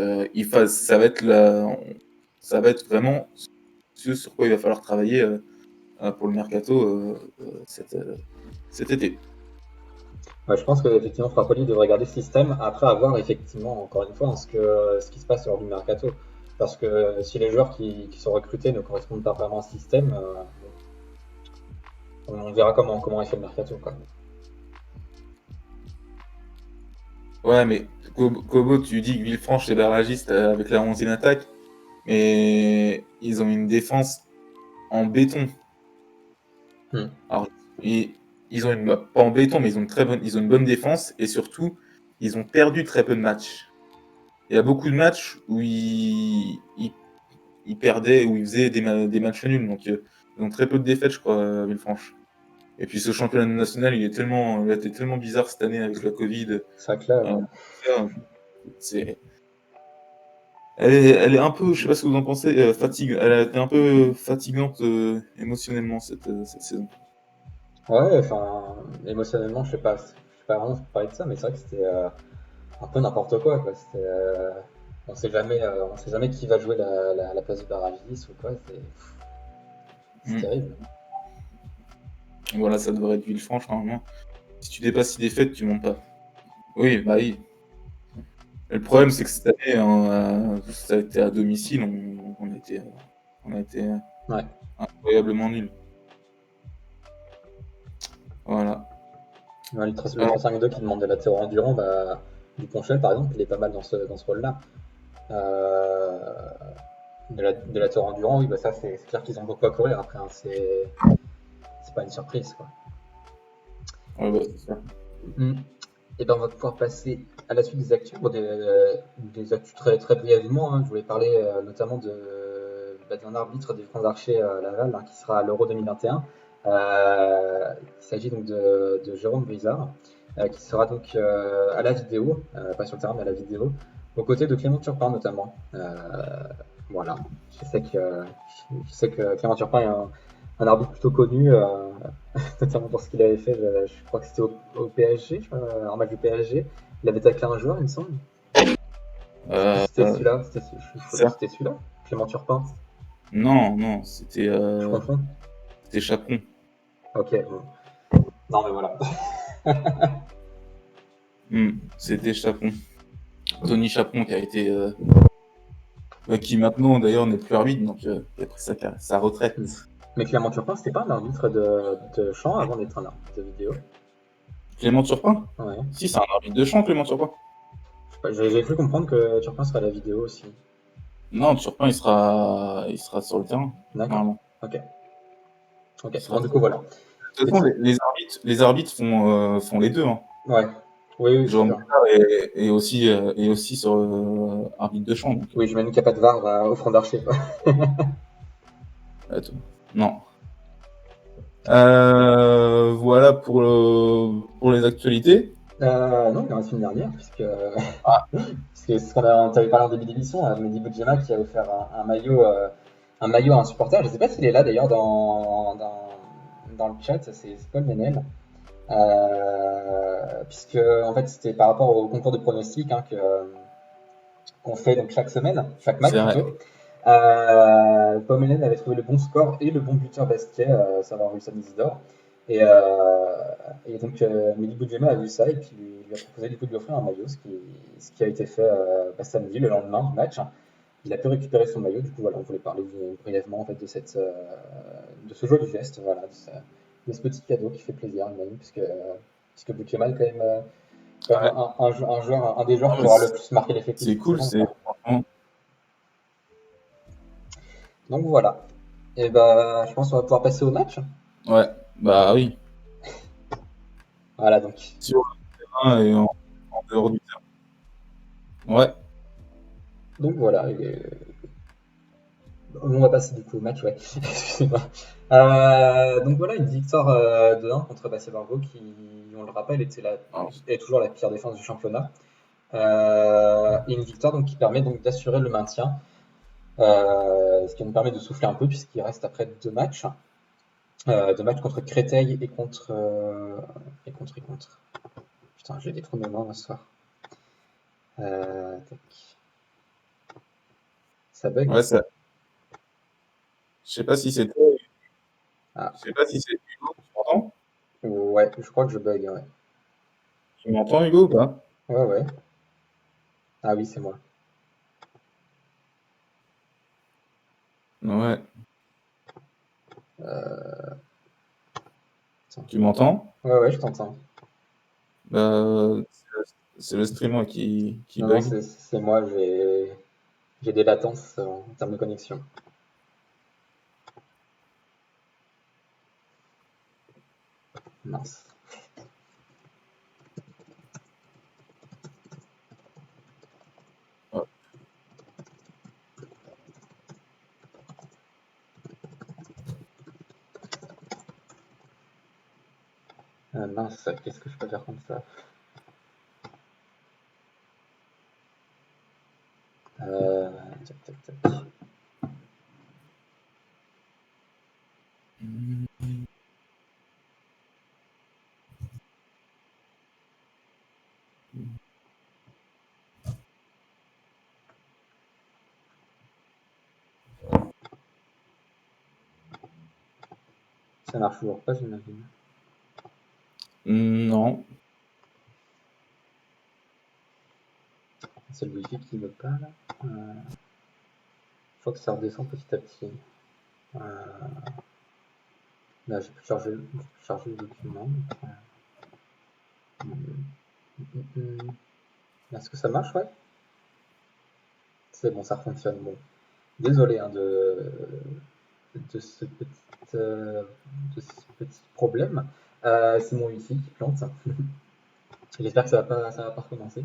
ça va être vraiment ce sur quoi il va falloir travailler pour le mercato cet été. Ouais, je pense qu'effectivement, Frappoli devrait garder ce système après avoir effectivement, encore une fois, ce qui se passe lors du mercato. Parce que si les joueurs qui sont recrutés ne correspondent pas vraiment au système, on verra comment il fait le mercato, quoi. Ouais, mais Kobo, tu dis que Villefranche c'est barragiste avec la 11e attaque, mais ils ont une défense en béton. Hmm. Alors, ils ont pas en béton, mais ils ont une bonne défense et surtout, ils ont perdu très peu de matchs. Il y a beaucoup de matchs où ils perdaient, où ils faisaient des matchs nuls. Donc, ils ont très peu de défaites, je crois, Villefranche. Et puis, ce championnat national, il a été tellement bizarre cette année avec la Covid. C'est vrai que là, Euh, c'est, elle est un peu, je sais pas ce que vous en pensez, elle a été un peu fatigante émotionnellement cette saison. ouais, enfin, émotionnellement, je sais pas vraiment parler de ça, mais c'est vrai que c'était un peu n'importe quoi, quoi. On sait jamais qui va jouer la place de Baragis ou quoi. C'est Mm. terrible. Voilà, ça devrait être Villefranche normalement. Si tu dépasses 6 défaites, tu montes pas. Oui, bah oui. Le problème, c'est que cette année, hein, ça a été à domicile, on a été Ouais. incroyablement nuls. Voilà. Ouais, le Alors, 3-5-2 qui demande des latéraux endurants, bah, Duponchel par exemple, il est pas mal dans ce rôle-là. Euh, des latéraux endurants, oui, bah ça c'est clair qu'ils ont beaucoup à courir après, hein, c'est pas une surprise, quoi. ouais, bah, c'est ça. Mm. Et ben on va pouvoir passer à la suite des actus. Bon, des actus très brièvement, hein. Je voulais parler notamment d'un arbitre des Grands Archers Laval, hein, qui sera à l'Euro 2021. Il s'agit donc de Jérôme Brizard, qui sera donc à la vidéo, pas sur le terrain mais à la vidéo, aux côtés de Clément Turpin notamment. Voilà, je sais que, je sais que Clément Turpin est un arbitre plutôt connu, notamment pour ce qu'il avait fait. Je crois que c'était au PSG, en match du PSG. Il avait taclé un joueur, il me semble. Euh, C'était celui-là, je crois que ça? c'était celui-là, Clément Turpin. Non, non, Je confonds. c'était Chaperon. Ok, bon. Non mais voilà. C'était Chaperon. Tony Chaperon qui a été, qui maintenant d'ailleurs n'est plus arbitre, donc qui a pris sa retraite. Mais Clément Turpin, c'était pas un arbitre de chant avant d'être un arbitre de vidéo. Clément Turpin? Ouais. Si, c'est un arbitre de champ, Clément Turpin. Je sais pas, j'ai cru comprendre que Turpin serait à la vidéo aussi. Non, Turpin, il sera sur le terrain, D'accord. normalement. Ok. Il Ok. sera Bon, du sur coup, le voilà. De toute façon, les arbitres font les deux, hein. Ouais. Oui, oui, c'est Jérôme sûr. Bernard est aussi sur arbitre de champ. Donc, Oui, j'imagine qu'il n'y a pas de VAR au front d'archer, quoi. attends. Non. Voilà pour les actualités. Non, il en reste une dernière, puisque c'est ce on t'avait parlé en début d'émission, Mehdi Boudjema qui a offert un maillot à un supporter. Je ne sais pas s'il est là d'ailleurs dans le chat, c'est Paul Ménel. Puisque en fait c'était par rapport au concours de pronostics, hein, qu'on fait donc chaque semaine, chaque match C'est vrai. plutôt. Paul Ménel avait trouvé le bon score et le bon buteur basket, savoir Wilson Isidore. Et, euh, et donc Mehdi Boudjema a vu ça et puis lui a proposé du coup de lui offrir un maillot, ce qui a été fait samedi, le lendemain du match. Il a pu récupérer son maillot, du coup voilà, on voulait parler brièvement en fait de ce joli geste, voilà, de ce petit cadeau qui fait plaisir, même, puisque Boudjema est quand même Ouais. un joueur, un des joueurs Ah, qui mais aura le plus marqué l'effectif c'est cette cool, saison, c'est quoi. franchement. Donc voilà. Et bah, je pense qu'on va pouvoir passer au match. Ouais, bah oui. Voilà, donc. Sur le terrain et en dehors du terrain. Ouais. Donc voilà. On va passer du coup au match, ouais. Excusez-moi. Donc voilà, une victoire de 1 contre Basse-Borgo qui, on le rappelle, Alors, est toujours la pire défense du championnat. Et une victoire donc, qui permet donc d'assurer le maintien. Ce qui nous permet de souffler un peu puisqu'il reste après deux matchs. Deux matchs contre Créteil et contre. Putain, j'ai des trous de mémoire ce soir. Tac. Ça bug? Ouais, ça. Je sais pas si c'est toi. Ah, Je sais pas si c'est Hugo. Tu m'entends? ouais, je crois que je bug, ouais. Tu m'entends, Hugo, ou pas? Ouais, ouais. Ah oui, c'est moi. Ouais. Euh, Attends. Tu m'entends? Ouais, ouais, je t'entends. C'est le streamer qui Non, non, bug. c'est moi, j'ai des latences en termes de connexion. Mince. Ouais. Mince, qu'est-ce que je peux faire comme ça? Euh, Tac, tac, tac. Ça marche toujours pas, j'imagine. Non. C'est le wifi qui veut pas, là. Je crois que ça redescend petit à petit. Euh, Là, j'ai pu charger le document. Est-ce que ça marche, ouais? C'est bon, ça fonctionne. Bon. Désolé hein, de ce de ce petit problème. C'est mon wifi qui plante. J'espère que ça va pas recommencer.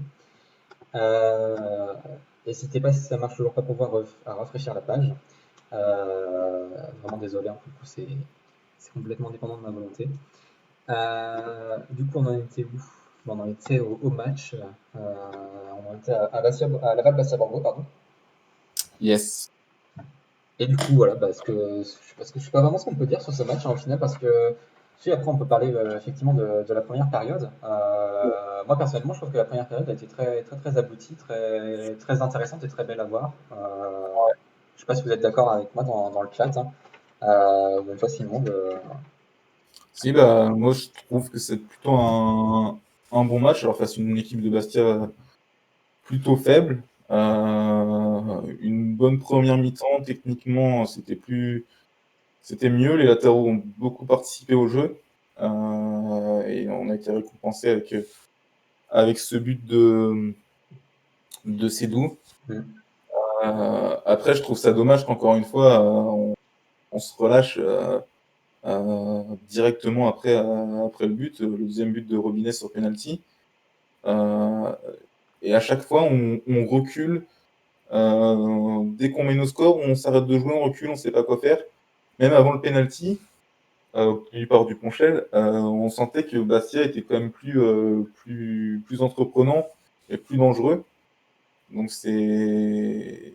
Euh, N'hésitez pas si ça marche toujours pas pour voir à rafraîchir la page. Vraiment désolé, hein, pour le coup, c'est complètement dépendant de ma volonté. Du coup, on en était où? Bon, on en était au match. On en était à Laval Bastia Bordeaux, pardon. Yes. Et du coup, voilà, parce que je sais pas vraiment ce qu'on peut dire sur ce match en final, parce que si après on peut parler effectivement de la première période. Moi personnellement, je trouve que la première période a été très très très aboutie, très très intéressante et très belle à voir. Je sais pas si vous êtes d'accord avec moi dans le chat, hein. Ou même toi Simon. Si, bah, moi, je trouve que c'est plutôt un bon match. Alors, face à une équipe de Bastia plutôt faible. Une bonne première mi-temps. Techniquement, c'était mieux. Les latéraux ont beaucoup participé au jeu. Et on a été récompensé avec ce but de Sédou. Hmm. Après, je trouve ça dommage qu'encore une fois, on se relâche directement après le but, le deuxième but de Robinet sur penalty. Euh, et à chaque fois, on recule. Dès qu'on met nos scores, on s'arrête de jouer, on recule, on sait pas quoi faire. Même avant le penalty, obtenu par Duponchel, on sentait que Bastia était quand même plus entreprenant et plus dangereux. Donc c'est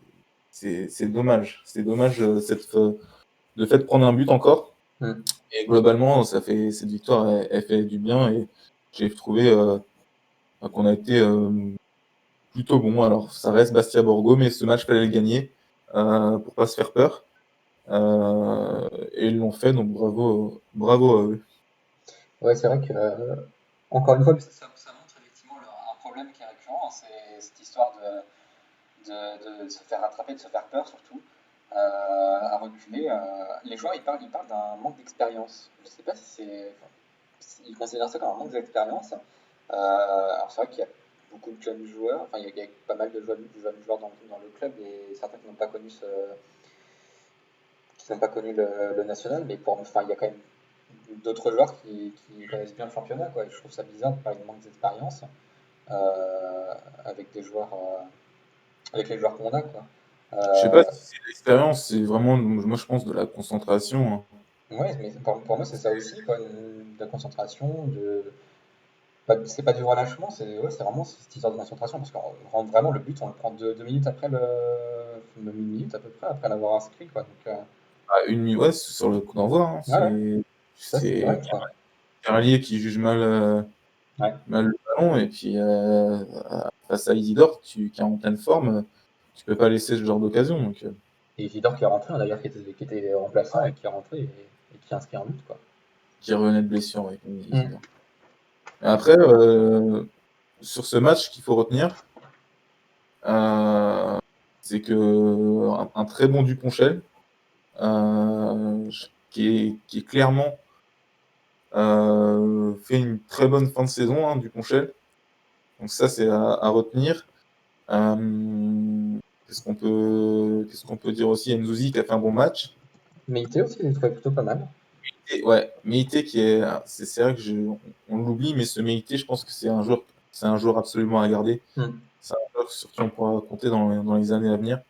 dommage. C'est dommage de fait de prendre un but encore. Hmm. Et globalement, cette victoire, elle fait du bien et j'ai trouvé qu'on a été plutôt bon. Alors, ça reste Bastia-Borgo, mais ce match, fallait le gagner pour pas se faire peur. Et ils l'ont fait, donc bravo à eux. Ouais, c'est vrai que encore une fois, ça montre effectivement un problème qui est récurrent, c'est cette histoire de se faire rattraper, de se faire peur surtout, à reculer. Les joueurs, ils parlent d'un manque d'expérience. Je ne sais pas si c'est. Enfin, ils considèrent ça comme un manque d'expérience. Alors c'est vrai qu'il y a beaucoup de jeunes joueurs, enfin il y a pas mal de jeunes joueurs dans le club et certains qui n'ont pas connu le national, mais enfin il y a quand même d'autres joueurs qui connaissent bien le championnat, quoi. Et je trouve ça bizarre de parler de manque d'expérience euh, avec des joueurs, avec les joueurs qu'on a, quoi. Je sais pas Euh, si c'est l'expérience, c'est vraiment, moi je pense, de la concentration, hein. Ouais, mais pour moi, c'est ça aussi, quoi, de la concentration, c'est pas du relâchement, c'est ouais, c'est vraiment cette histoire de concentration, parce qu'on rentre vraiment le but, on le prend deux minutes après une minute à peu près après l'avoir inscrit, quoi. Donc, Ouais, c'est sur le coup d'envoi, hein. ouais, ouais, ça c'est C'est direct, quoi. Carlier qui juge Ouais, mal le ballon, et puis face à Isidore, qui est en pleine forme, tu peux pas laisser ce genre d'occasion. Donc, Et Vidor qui est rentré, hein, d'ailleurs, qui était remplaçant et qui est rentré et qui a inscrit un but, quoi. qui revenait de blessure, ouais, comme dit Mm. Zidane. Et après, sur ce match, ce qu'il faut retenir, euh, c'est que un très bon Duponchel, qui est clairement fait une très bonne fin de saison, hein, Duponchel. Donc ça, c'est à retenir. Qu'est-ce qu'on peut dire aussi? Nzouzi qui a fait un bon match. Mais Ité aussi, je l'ai trouvé plutôt pas mal. Et ouais, Meïté c'est vrai que on l'oublie, mais ce Meïté, je pense que c'est un joueur absolument à garder. Mm. C'est un joueur sur qui on pourra compter dans les années à venir.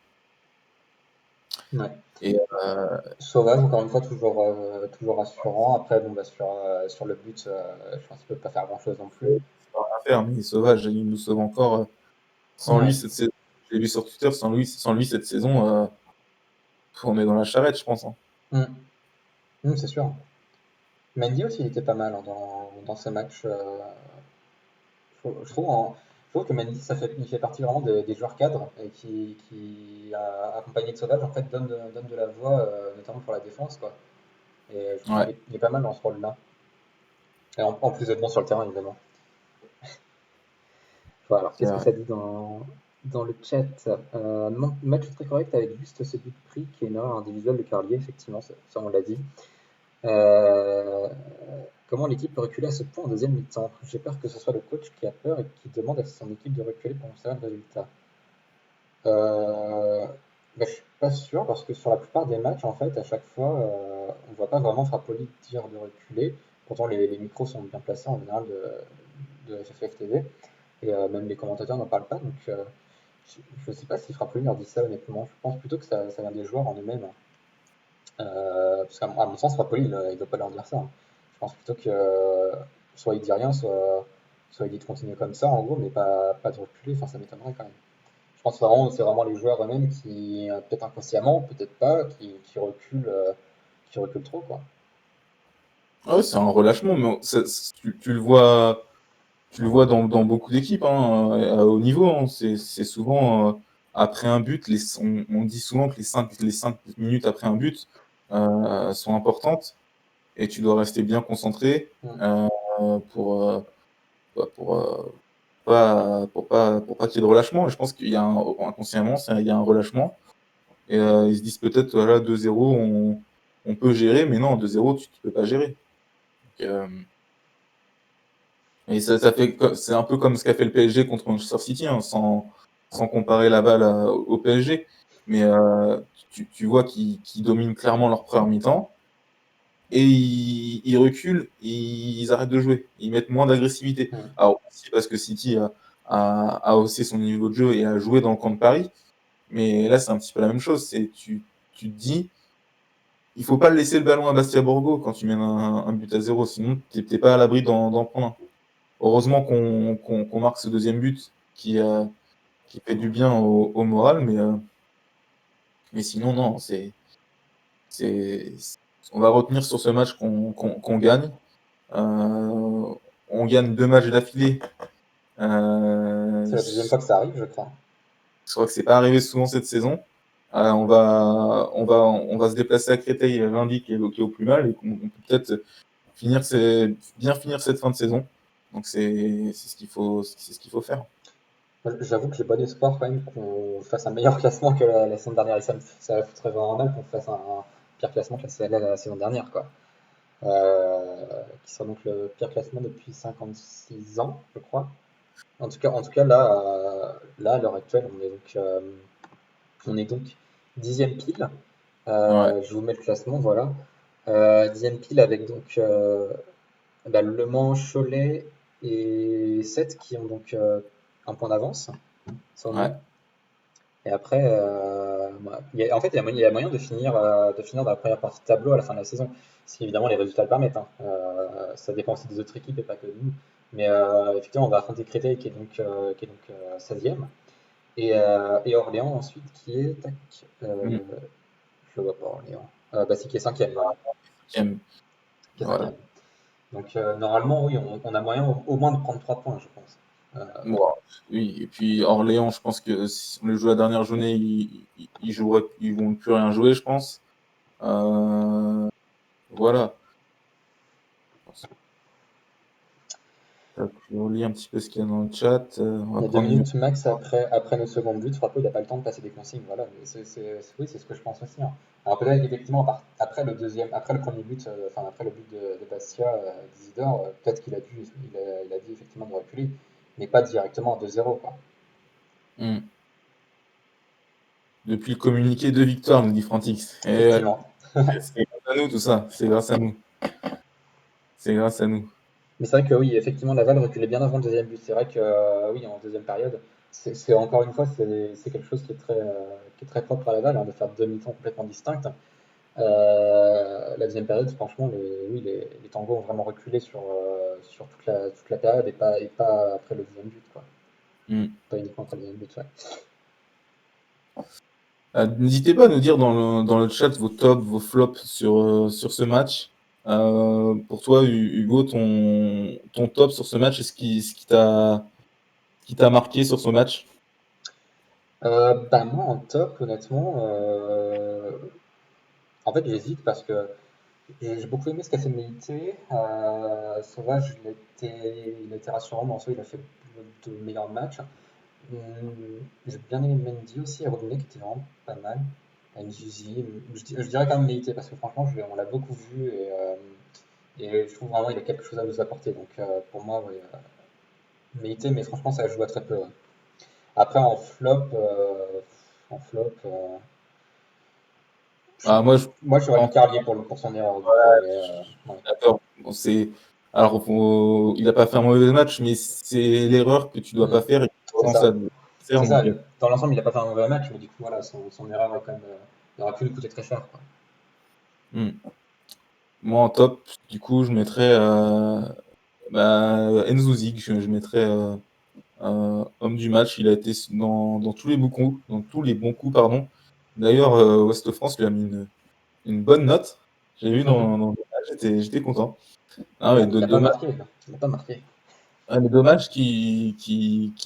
Ouais. Et Sauvage, encore une fois, toujours rassurant. Après, bon, bah, sur le but, je pense qu'il peut pas faire grand-chose non plus. pas rien à faire, mais Sauvage, il nous sauve encore. Sans lui Ouais. cette saison, je l'ai vu sur Twitter, sans lui cette saison, on est dans la charrette, je pense, hein. Mm. C'est sûr. Mendy aussi, il était pas mal, hein, dans ce match. Je trouve que Mendy, il fait partie vraiment des joueurs cadres et qui accompagné de Sauvage, en fait, donne de la voix, notamment pour la défense, quoi. Et je trouve Ouais, qu'il est pas mal dans ce rôle-là. Et en plus d'être bon sur le terrain, évidemment. Voilà, alors, c'est qu'est-ce que vrai. ça dit dans le chat? Match très correct avec juste ce but pris qui est une erreur individuelle de Carlier, effectivement, ça on l'a dit. Euh, Comment l'équipe peut reculer à ce point en deuxième mi-temps? J'ai peur que ce soit le coach qui a peur et qui demande à son équipe de reculer pour conserver le résultat. Je suis pas sûr parce que sur la plupart des matchs, en fait, à chaque fois, on voit pas vraiment Frappoli dire de reculer. Pourtant, les micros sont bien placés en général de FFF TV et même les commentateurs n'en parlent pas. Donc, je sais pas si Frappoli leur dit ça honnêtement. Je pense plutôt que ça vient des joueurs en eux-mêmes, hein. Parce qu'à mon sens, Frappoli, il doit pas leur dire ça, hein. Je pense plutôt que soit il dit rien, soit il dit de continuer comme ça, en gros, mais pas de reculer. Enfin, ça m'étonnerait quand même. Je pense vraiment c'est vraiment les joueurs eux-mêmes qui, peut-être inconsciemment, peut-être pas, qui reculent trop, quoi. Ah ouais, c'est un relâchement, mais tu le vois dans beaucoup d'équipes, hein, à haut niveau, hein. C'est souvent après un but, on dit souvent que les cinq minutes après un but sont importantes et tu dois rester bien concentré Mm. pour, pour pas qu'il y ait de relâchement. Et je pense qu'il y a inconsciemment, il y a un relâchement. Et ils se disent peut-être, voilà, 2-0, on peut gérer, mais non, 2-0, tu ne peux pas gérer. Donc, et c'est un peu comme ce qu'a fait le PSG contre Manchester City, hein, sans comparer la balle au PSG. Mais tu vois qu'ils dominent clairement leur première mi-temps et ils reculent, ils arrêtent de jouer, ils mettent moins d'agressivité. Mm. Alors, c'est parce que City a haussé son niveau de jeu et a joué dans le camp de Paris. Mais là, c'est un petit peu la même chose. Tu te dis, il faut pas laisser le ballon à Bastia Borgo quand tu mènes un but à 0, sinon t'es pas à l'abri d'en prendre un. Heureusement qu'on marque ce deuxième but qui fait du bien au moral, mais sinon, non, c'est, on va retenir sur ce match qu'on gagne. Euh, on gagne 2 matchs d'affilée. C'est la deuxième fois que ça arrive, je crois. Je crois que c'est pas arrivé souvent cette saison. On va se déplacer à Créteil lundi qui est au plus mal et qu'on peut peut-être bien finir cette fin de saison. Donc c'est ce qu'il faut faire. J'avoue que j'ai bon espoir quand même qu'on fasse un meilleur classement que la saison dernière. Et ça foutrait vraiment mal qu'on fasse un pire classement que la saison dernière, quoi. Qui sera donc le pire classement depuis 56 ans, je crois. En tout cas là, à l'heure actuelle, on est donc 10e pile. Ouais, Je vous mets le classement, voilà. 10e pile avec donc Le Mans, Cholet et 7 qui ont donc un point d'avance sur nous. ouais. Et après, en fait, il y a moyen de finir dans la première partie de tableau à la fin de la saison, si évidemment les résultats le permettent, hein. Ça dépend aussi des autres équipes et pas que de nous. Mais effectivement, on va affronter Créteil qui est donc 16e. Et Orléans ensuite qui est. Tac, Mm. je le vois pas, Orléans. Qui est 5e, voilà. J'aime. Qui est Voilà. 5e. Donc normalement, oui, on a moyen au moins de prendre 3 points, je pense. Bon, oui, et puis Orléans, je pense que si on les joue la dernière journée, ils vont plus rien jouer, je pense. Voilà. Je vais relire un petit peu ce qu'il y a dans le chat. On Il va y a deux prendre une... minutes max après nos secondes buts. Frappo, il n'a pas le temps de passer des consignes. Voilà. Mais oui, c'est ce que je pense aussi, hein. Alors peut-être qu'effectivement, après le premier but, enfin après le but de Bastia, d'Isidore, peut-être il a dit effectivement de reculer, mais pas directement à 2-0, quoi. Hmm. Depuis le communiqué de victoire, nous dit Frantix. Et ouais, Effectivement. c'est grâce à nous tout ça. C'est grâce à nous. C'est grâce à nous. Mais c'est vrai que oui, effectivement, Laval reculait bien avant le deuxième but. C'est vrai que oui, en deuxième période, encore une fois, c'est quelque chose qui est très propre à Laval, hein, de faire deux mi-temps complètement distinctes. La deuxième période, franchement, oui, les Tangos ont vraiment reculé sur toute la période et pas après le deuxième but, quoi. Hmm. Pas uniquement après le deuxième but, ouais. N'hésitez pas à nous dire dans le chat vos tops, vos flops sur ce match. Pour toi, Hugo, ton top sur ce match, ce qui t'a marqué sur ce match? Bah, moi, en top, honnêtement, en fait, j'hésite parce que j'ai beaucoup aimé ce qu'a fait Meïté. Sauvage, il a été rassurant, mais en soi, il a fait de meilleurs matchs. J'ai bien aimé Mendy aussi, à Rodinei, qui était vraiment pas mal. Nzuzi, je dirais quand même Meïté, parce que franchement, on l'a beaucoup vu et je trouve vraiment qu'il a quelque chose à nous apporter. Donc pour moi, ouais, Meïté, mais franchement, ça joue à très peu, ouais. Après, en flop, Ah, moi, je moi j'aurais mis pense, Carlier pour son erreur, du coup, mais ouais. d'accord. Bon, alors, il n'a pas fait un mauvais match, mais c'est l'erreur que tu dois Hmm. pas faire et tu C'est relances à ça. l'adversaire. C'est Donc, ça. Dans l'ensemble, il n'a pas fait un mauvais match, mais du coup, voilà, son erreur est quand même, il aurait pu lui coûter très cher, quoi. hmm. Moi, en top, du coup, je mettrais Nzouzi, que je mettrais homme du match. Il a été dans tous les bons coups, pardon. D'ailleurs, Ouest France lui a mis une bonne note. J'ai vu dans le match, j'étais content. Ah, Ouais, mais mais il n'a pas marqué, là. Il n'a pas marqué. dommage qu'il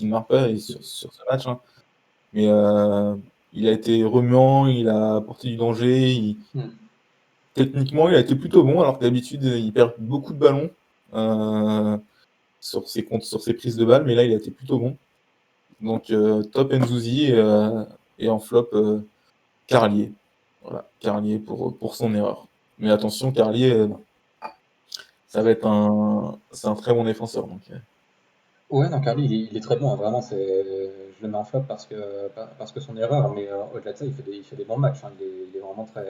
ne marque pas sur ce match, hein. Mais il a été remuant, il a apporté du danger. Hmm. Techniquement, il a été plutôt bon, alors que d'habitude, il perd beaucoup de ballons euh, sur ses prises de balles. Mais là, il a été plutôt bon. Donc, top Nzouzi et en flop, Carlier. Voilà, Carlier pour son erreur. Mais attention, Carlier, c'est un très bon défenseur. Donc, Ouais, non, Carly, il est très bon, hein, vraiment, je le mets en flop parce que son erreur, mais au-delà de ça, il fait des bons matchs, hein, il est vraiment très.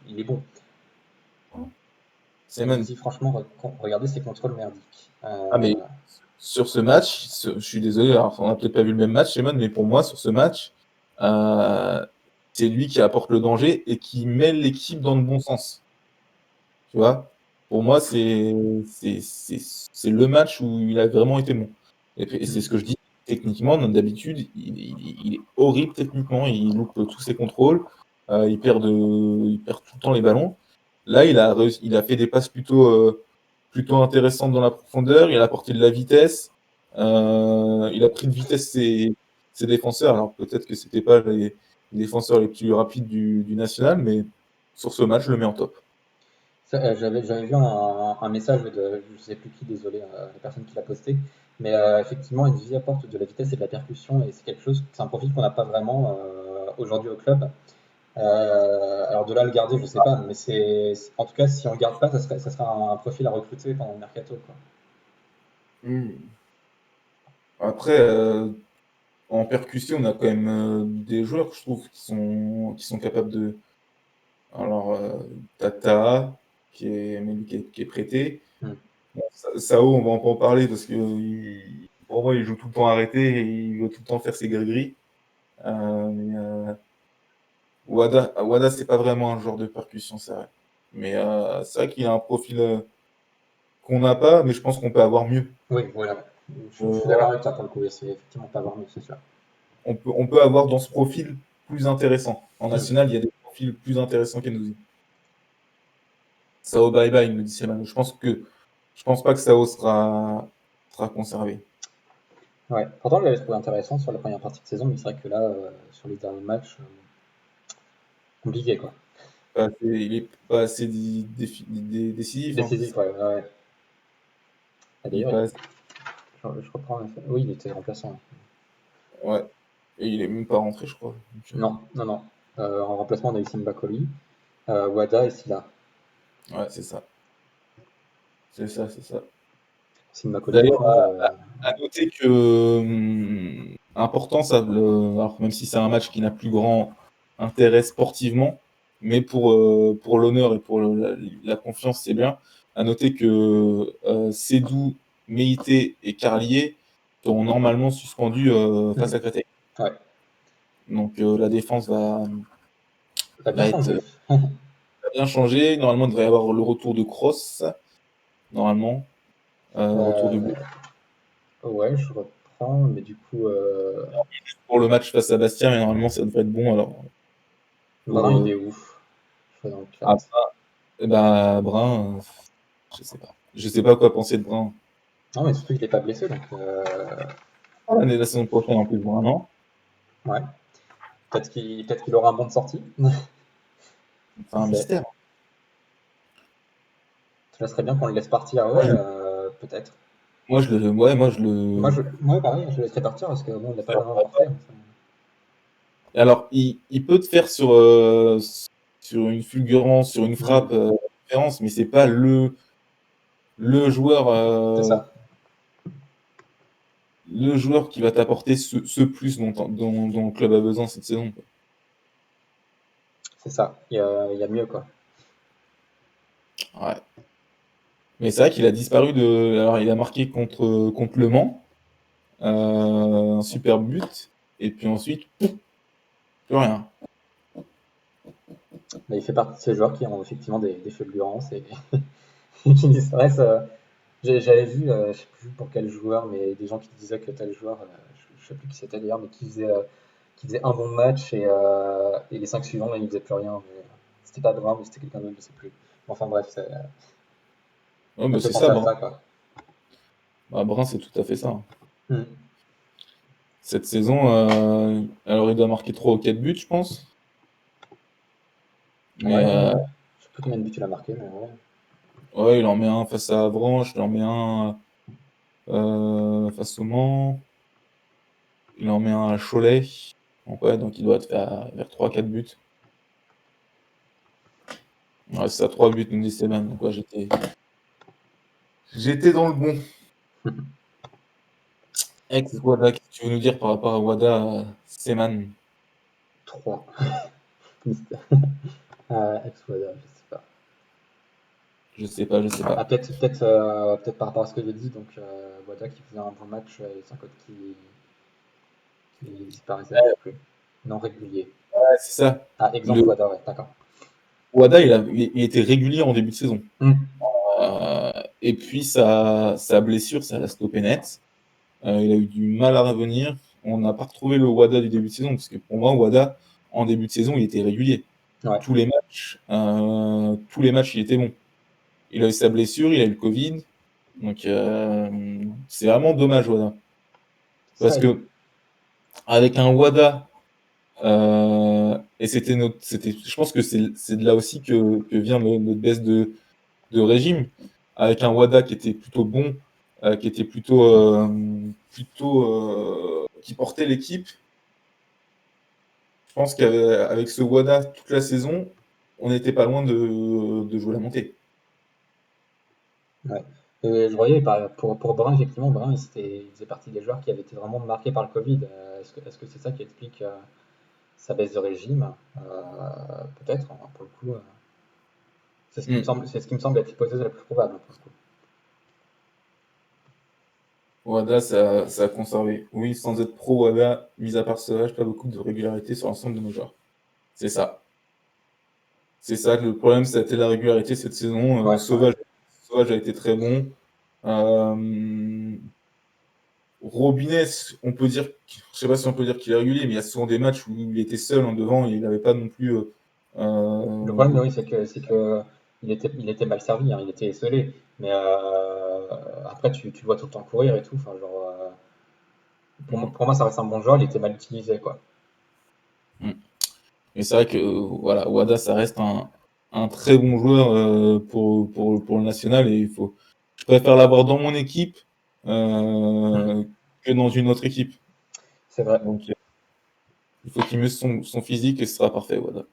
Il est bon. c'est Et même. aussi, franchement, regardez ses contrôles merdiques. Ah, mais sur ce match, je suis désolé, alors on n'a peut-être pas vu le même match, Shimon, mais pour moi, sur ce match, euh, c'est lui qui apporte le danger et qui met l'équipe dans le bon sens. Tu vois? Pour moi, c'est le match où il a vraiment été bon. Et c'est ce que je dis. Techniquement, d'habitude, il est horrible techniquement. Il loupe tous ses contrôles. Il perd tout le temps les ballons. Là, il a fait des passes plutôt intéressantes dans la profondeur. Il a apporté de la vitesse. Il a pris de vitesse ses défenseurs. Alors peut-être que c'était pas les défenseurs les plus rapides du national, mais sur ce match, je le mets en top. J'avais vu un message de, je sais plus qui, désolé, la personne qui l'a posté, mais effectivement, Nvidia apporte de la vitesse et de la percussion, et c'est un profil qu'on n'a pas vraiment aujourd'hui au club. Alors de là à le garder, je sais pas, mais en tout cas, si on le garde pas, ça sera un profil à recruter pendant le mercato, quoi. Hmm. Après, en percussion, on a quand même des joueurs, je trouve, qui sont capables de. Alors, Tata, qui est prêté. Hmm. Bon, Sao, on va en pas en parler parce que pour moi, il joue tout le temps arrêté et il veut tout le temps faire ses gris-gris. Mais Wada, c'est pas vraiment un joueur de percussion, c'est vrai. Mais c'est vrai qu'il a un profil qu'on n'a pas, mais je pense qu'on peut avoir mieux. Oui, voilà. Je suis Voilà. d'accord avec toi pour le coup, et c'est effectivement pas vraiment, c'est sûr. On peut avoir dans ce profil plus intéressant. En Hmm. national, il y a des profils plus intéressants qu'Endouzi. Sao bye bye, me dit Seman. Je pense pas que Sao sera conservé. Ouais. Pourtant, je l'avais trouvé intéressant sur la première partie de saison, mais c'est vrai que là, sur les derniers matchs, compliqué quoi. Il est pas assez décisif, hein. Décisif, ouais, ouais, ouais. Ah, Il est d'ailleurs, pas je reprends. Oui, il était remplaçant. Ouais. Et il est même pas rentré, je crois. Donc, Non, non, non. En remplacement, on a eu Simba Koli, Wada et Silla. ouais, c'est ça. C'est ça, c'est ça. Simba Koli, D'ailleurs, franchement, à noter que important, ça, alors même si c'est un match qui n'a plus grand intérêt sportivement, mais pour l'honneur et pour la confiance, c'est bien. À noter que Sédou, Meïté et Carlier seront normalement suspendus face à Créteil. ouais, Donc la défense ça a bien va être changé. va bien changer. Normalement, il devrait y avoir le retour de Cross, normalement, retour de Euh, Bleu. ouais, je reprends, mais du coup, Pour le match face à Bastia, mais normalement, ça devrait être bon. Alors, Brun, pour, il est où? Je vois dans le chat. ah, bah, Brun, je sais pas. Je sais pas quoi penser de Brun. Non, mais surtout, il n'est pas blessé, donc Ah, la saison prochaine, en plus, Brun, non? ouais. Peut-être qu'il aura un bon de sortie. C'est Qui un sait? mystère. Ça serait bien qu'on le laisse partir, Moi, ouais, je, peut-être. moi, je le. Moi, pareil, je le laisserais partir parce que bon, il n'a pas vraiment apporté, hein. Alors, il peut te faire sur une fulgurance, sur une Hmm, frappe, différence, mais c'est pas le joueur, c'est ça, le joueur qui va t'apporter ce plus dont le club a besoin cette saison, quoi. c'est ça. Il y a mieux, quoi. Ouais. Mais c'est vrai qu'il a disparu de. Alors, il a marqué contre Le Mans, un super but, et puis ensuite, plus rien. Mais il fait partie de ces joueurs qui ont effectivement des fulgurances et qui disparaissent. J'avais vu, je sais plus pour quel joueur, mais des gens qui disaient que tel joueur, je sais plus qui c'était d'ailleurs, mais qui faisait un bon match et les cinq suivants, là, il faisait plus rien. C'était pas Brun, mais c'était quelqu'un d'autre, je sais plus. Enfin bref, Ouais, ça me bah, fait c'est ça, penser à Brun. ça, quoi. Bah, Brun, c'est tout à fait ça, hein. Hmm. Cette saison, alors il doit marquer 3 ou 4 buts, je pense. Ouais, Mais je sais plus combien de buts il a marqué, mais ouais. ouais, il en met un face à Avranches, il en met un face au Mans, il en met un à Cholet. Donc, ouais, donc il doit être vers 3-4 buts. Ouais, c'est à 3 buts, nous dit Stéban. Donc, ouais, j'étais dans le bon. Ex-Wada, qu'est-ce que tu veux nous dire par rapport à Wada, Seman? 3. Ex-Wada, je sais pas. Je sais pas, je sais Ah, pas. peut-être par rapport à ce que j'ai dit, donc Wada qui faisait un bon match et sans code qui disparaissait, je sais plus. Non régulier. Ouais, c'est ça. Ah, Le exemple Wada, ouais, d'accord. Wada, il était régulier en début de saison. Hmm. Et puis sa blessure, ça l'a stoppé net. Il a eu du mal à revenir. On n'a pas retrouvé le Wada du début de saison, parce que pour moi, Wada, en début de saison, il était régulier. Ouais, Tous les matchs, il était bon. Il a eu sa blessure, il a eu le Covid. Donc, c'est vraiment dommage, Wada. ça, Parce que avec un Wada, et je pense que c'est de là aussi que vient notre baisse de régime. Avec un Wada qui était plutôt bon, qui était qui portait l'équipe. Je pense qu'avec ce Wada toute la saison, on n'était pas loin de jouer la montée. ouais. Et je voyais, pour Brun, effectivement, Brun, il faisait partie des joueurs qui avaient été vraiment marqués par le Covid. Est-ce que c'est ça qui explique sa baisse de régime? Peut-être, hein, pour le coup. Hmm. C'est ce qui me semble être l'hypothèse la plus probable, pour le coup. Wada, ça a conservé. Oui, sans être pro Wada, mis à part Sauvage, pas beaucoup de régularité sur l'ensemble de nos joueurs. C'est ça. C'est ça. Le problème, c'était la régularité cette saison. Ouais, ouais. Sauvage a été très bon. Euh, Robinet, je sais pas si on peut dire qu'il est régulier, mais il y a souvent des matchs où il était seul en devant et il n'avait pas non plus Le problème, oui, beaucoup. c'est que il était mal servi, hein, il était esselé. Mais après, tu le vois tout le temps courir et tout. Enfin, genre, Mm. Pour moi, ça reste un bon joueur, il était mal utilisé, quoi. Mm. Mais c'est vrai que voilà, Wada, ça reste un très bon joueur pour le national et je préfère l'avoir dans mon équipe Hmm, euh, que dans une autre équipe. c'est vrai. Donc il faut qu'il muscle son physique et ce sera parfait, Wada.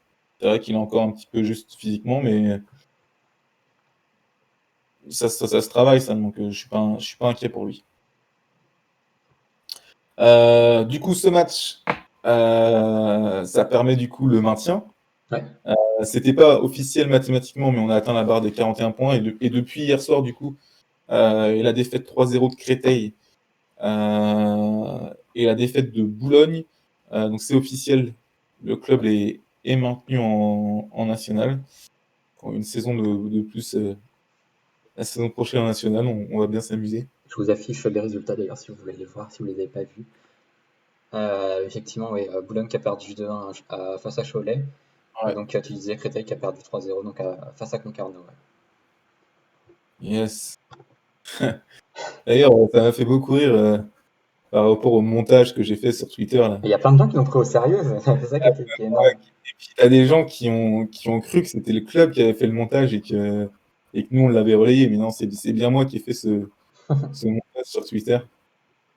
C'est vrai qu'il est encore un petit peu juste physiquement, mais ça se travaille, ça, donc je suis pas inquiet pour lui. Du coup, ce match, ça permet du coup le maintien. Ouais. C'était pas officiel mathématiquement, mais on a atteint la barre des 41 points. Et depuis hier soir, du coup, et la défaite 3-0 de Créteil et la défaite de Boulogne, donc c'est officiel, le club est maintenu en national. Pour une saison de plus, la saison prochaine en national, on va bien s'amuser. Je vous affiche les résultats d'ailleurs si vous voulez les voir, si vous les avez pas vus. Effectivement, oui, Boulogne qui a perdu 2-1 face à Cholet. Et Ouais. donc, tu disais Créteil qui a perdu 3-0 donc, face à Concarneau. Ouais. Yes. D'ailleurs, ça m'a fait beaucoup rire par rapport au montage que j'ai fait sur Twitter là. Et il y a plein de gens qui l'ont pris au sérieux, c'est ça qui est énorme. Il y a des gens qui ont cru que c'était le club qui avait fait le montage et que nous on l'avait relayé, mais non, c'est bien moi qui ai fait ce montage sur Twitter.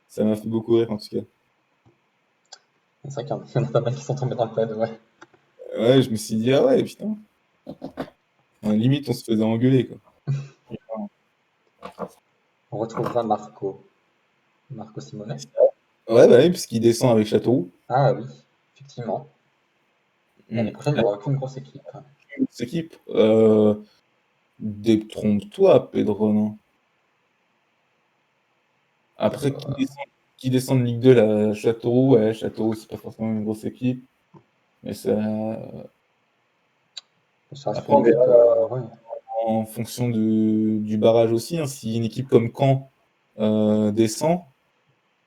Ça m'a fait beaucoup rire en tout cas. C'est vrai qu'il y en a pas mal qui sont tombés dans le panneau, ouais. Ouais, je me suis dit, ah ouais, putain. Ouais, limite, on se faisait engueuler, quoi. On retrouvera Marco Simone. Ouais, bah oui, puisqu'il descend avec Châteauroux. Ah oui, effectivement. L'année Hmm. prochaine, il n'y aura aucune grosse équipe. Cette équipe, détrompe-toi, Pedro, non? Après, Euh, qui descend de Ligue 2, là, Châteauroux, ouais, Châteauroux, c'est pas forcément une grosse équipe. Mais ça, ça reste après, une on équipe, verra ouais. en fonction du barrage aussi, hein. Si une équipe comme Caen descend,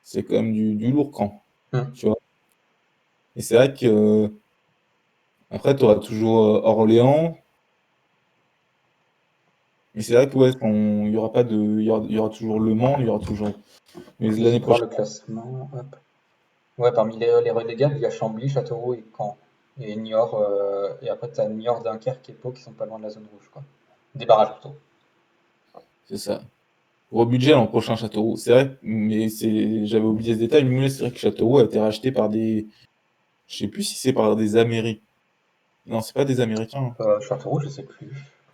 c'est quand même du lourd, Caen. Hmm. Tu vois. Et c'est vrai que après, tu auras toujours Orléans. Mais c'est vrai que ouais, il y aura pas de, il y aura toujours Le Mans, il y aura toujours. Mais J'essaie l'année de voir prochaine, le classement. Hop. Ouais, parmi les relégables, il y a Chambly, Châteauroux et Caen. Et Niort, et après, tu as Niort, Dunkerque et Pau qui sont pas loin de la zone rouge, quoi. Des barrages plutôt. c'est ça. Gros budget l'an prochain, Châteauroux. C'est vrai, mais j'avais oublié ce détail. Mais c'est vrai que Châteauroux a été racheté par des, je sais plus si c'est par des Américains. Non, c'est pas des Américains, hein. Châteauroux, je sais plus.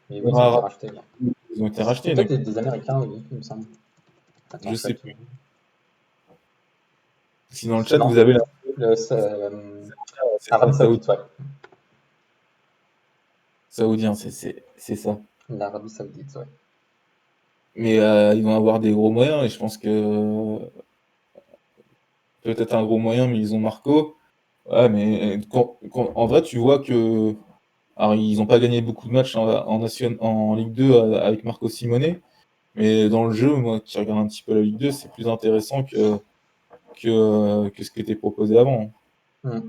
Mais oui, ils ont été Rares, rachetés, bien. ils ont été C'était rachetés, donc peut-être des Américains, oui, il me semble. Attends, je sais plus. Châteauroux. Si dans le chat vous Non, avez la, c'est ça, Arabie Saoudite, ouais. saoudien, c'est ça. L'Arabie Saoudite, ouais. Mais ils vont avoir des gros moyens et je pense que peut-être un gros moyen, mais ils ont Marco. Ouais, mais en vrai, tu vois que alors ils n'ont pas gagné beaucoup de matchs en Ligue 2 avec Marco Simone, mais dans le jeu, moi qui regarde un petit peu la Ligue 2, c'est plus intéressant que ce qui était proposé avant. Hmm.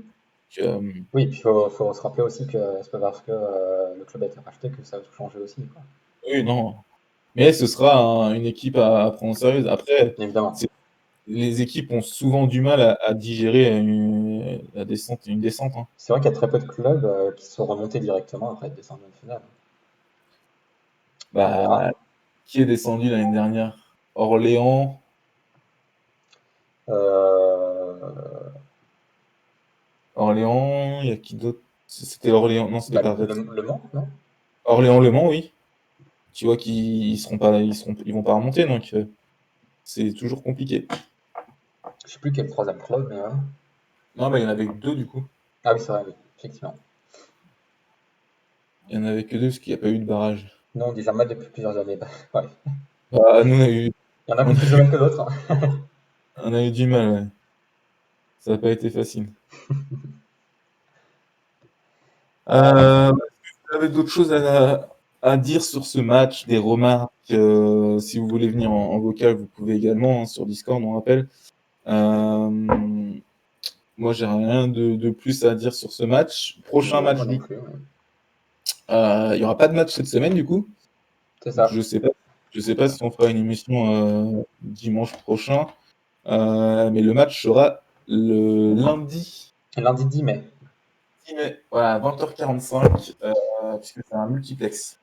Que, Oui, puis faut se rappeler aussi que c'est pas parce que le club a été racheté que ça va tout changer aussi, quoi. oui, non. Mais ce sera une équipe à prendre au sérieux. Après, Évidemment. c'est- les équipes ont souvent du mal à digérer la descente, une descente, hein. C'est vrai qu'il y a très peu de clubs qui sont remontés directement après être descendus en finale. On Bah, verra. qui est descendu l'année dernière? Orléans. Euh, Orléans, il y a qui d'autre? C'était Orléans, non, c'était bah, pas Red. le Mans, non? Orléans-Le Mans, oui. Tu vois ils vont pas remonter, donc c'est toujours compliqué. Je sais plus quel troisième club, mais ouais. Non, bah, il y en avait que deux, du coup. Ah oui, c'est vrai, oui, effectivement. Il y en avait que deux, parce qu'il n'y a pas eu de barrage. Nous, on dit jamais depuis plusieurs années. Bah, ouais. Bah, Il y en a on a, plus de mal que d'autres, hein. on a eu du mal, ouais. Ça n'a pas été facile. Euh, Vous avez d'autres choses à dire sur ce match, des remarques, si vous voulez venir en vocal, vous pouvez également, hein, sur Discord, on rappelle. Euh, Moi, j'ai rien de plus à dire sur ce match. Prochain non, match, moi non du coup, plus, ouais. il y aura pas de match cette semaine, du coup. C'est Donc, ça. je sais pas si on fera une émission dimanche prochain. Mais le match sera le lundi Lundi 10 mai. 10 mai, voilà, à 20h45, puisque c'est un multiplex.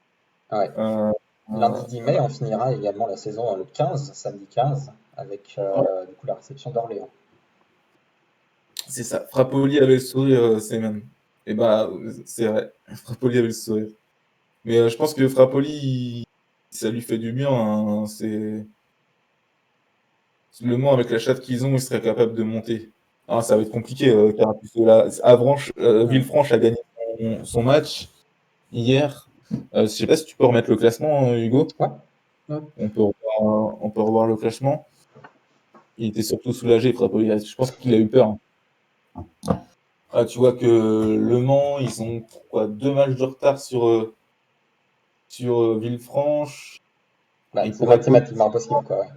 Ouais. Euh, Lundi euh, 10 mai, on finira également la saison le 15, samedi 15, avec ouais, du coup la réception d'Orléans. c'est ça. Frappoli avait le sourire, c'est même. Et bah, c'est vrai. Frappoli avait le sourire. Mais je pense que Frappoli, ça lui fait du bien, hein. C'est le Mans avec la chatte qu'ils ont, ils seraient capables de monter. Ah, ça va être compliqué, car puisque là, Avranches, Hmm. Villefranche a gagné son match hier. Je sais pas si tu peux remettre le classement, Hugo. Ouais. Ouais. On peut revoir le classement. Il était surtout soulagé, Frappoli. Je pense qu'il a eu peur, hein. Ah, tu vois que Le Mans, ils ont quoi, 2 matchs de retard sur Villefranche. Bah, Ils c'est pourraient, pot- mathématiquement impossible, quoi. Ouais.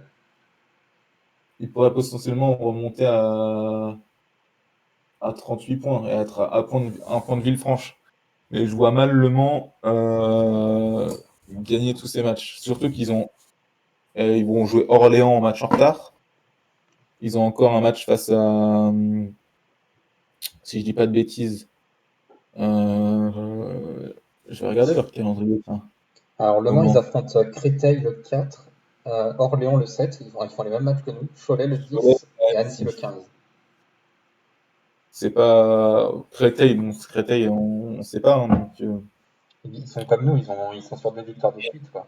ils pourraient potentiellement remonter à 38 points et être un point de Villefranche. Mais je vois mal Le Mans gagner tous ces matchs. Surtout ils vont jouer Orléans en match en retard. Ils ont encore un match face à, si je dis pas de bêtises, je vais regarder leur calendrier. Tiens. Alors, Le Le Mans, ils Mans. affrontent Créteil le 4, Orléans le 7, ils font les mêmes matchs que nous, Cholet le 10 et Annecy le 15. C'est pas Créteil, bon, Créteil, on sait pas, hein, donc, Ils sont comme nous, ils sont sur 2 victoires de suite, quoi.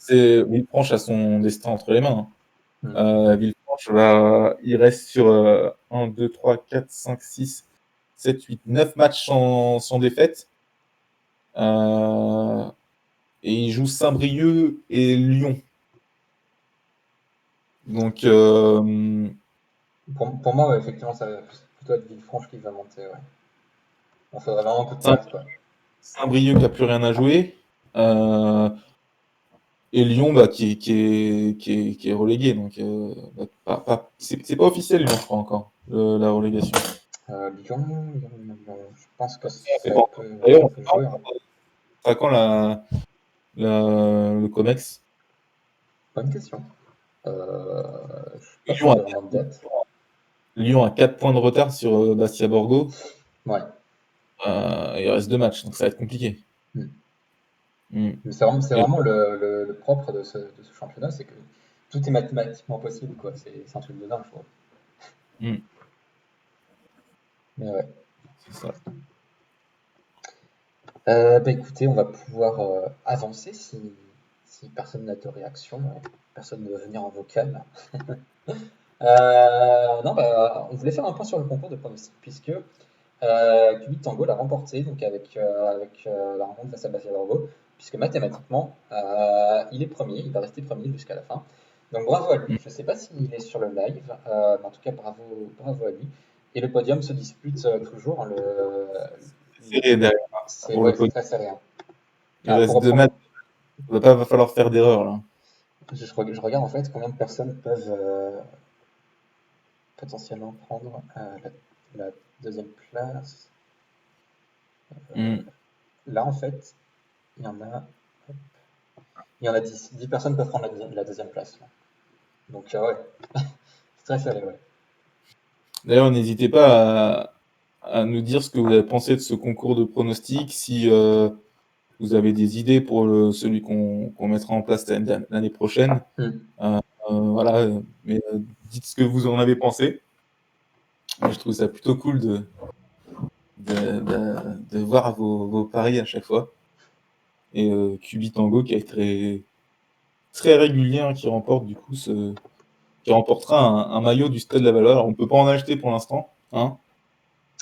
Villefranche a son destin entre les mains, Hmm. hein. Villefranche il reste sur 1, 2, 3, 4, 5, 6, 7, 8, 9 matchs sans défaite. Euh, et il joue Saint-Brieuc et Lyon. Donc, Pour moi, ouais, effectivement, ça va plutôt être Villefranche qui va monter, ouais. On faudrait vraiment un coup de Saint- place, quoi. Saint-Brieuc qui n'a plus rien à jouer. Euh, et Lyon bah, qui est relégué. Donc, c'est pas officiel, Lyon, je crois, encore, la relégation. Lyon, je pense que C'est pas encore. D'ailleurs, ça on peut sait pas jouer, hein. encore à quand le COMEX. Bonne question. Je suis pas sûr Lyon a, de vraiment de date. Lyon a 4 points de retard sur Bastia Borgo. Ouais. Il reste 2 matchs, donc ça va être compliqué. Hmm. Mm. Mais c'est Et- vraiment le propre de ce championnat, c'est que tout est mathématiquement possible, quoi. C'est un truc de dingue, je trouve. mm, Mais ouais. c'est ça. Bah écoutez, on va pouvoir avancer si personne n'a de réaction, personne ne veut venir en vocal. Non, bah, on voulait faire un point sur le concours de pronostics puisque Cubi Tango l'a remporté donc avec la rencontre face à Bafia Borgo, puisque mathématiquement il est premier, il va rester premier jusqu'à la fin. Donc bravo à lui. Mm. Je ne sais pas s'il est sur le live, mais en tout cas bravo à lui. Et le podium se dispute toujours, hein, C'est serré derrière c'est pour le ouais, c'est podium. très serré, hein. Il Ah, pour reste 2 matchs. reprendre, Va falloir faire d'erreur là. je regarde en fait combien de personnes peuvent potentiellement prendre la deuxième place. Mm. Là en fait, il y en a Il y en a 10. 10 personnes peuvent prendre la deuxième place. Donc, ouais, c'est très serré, ouais. D'ailleurs, n'hésitez pas à nous dire ce que vous avez pensé de ce concours de pronostics, si vous avez des idées pour celui qu'on mettra en place l'année prochaine. Hmm. Voilà, mais dites ce que vous en avez pensé. Moi, je trouve ça plutôt cool de voir vos paris à chaque fois. Et Cubi Tango qui est très, très régulier, hein, qui remportera un maillot du Stade de la Valeur. Alors, on peut pas en acheter pour l'instant, hein.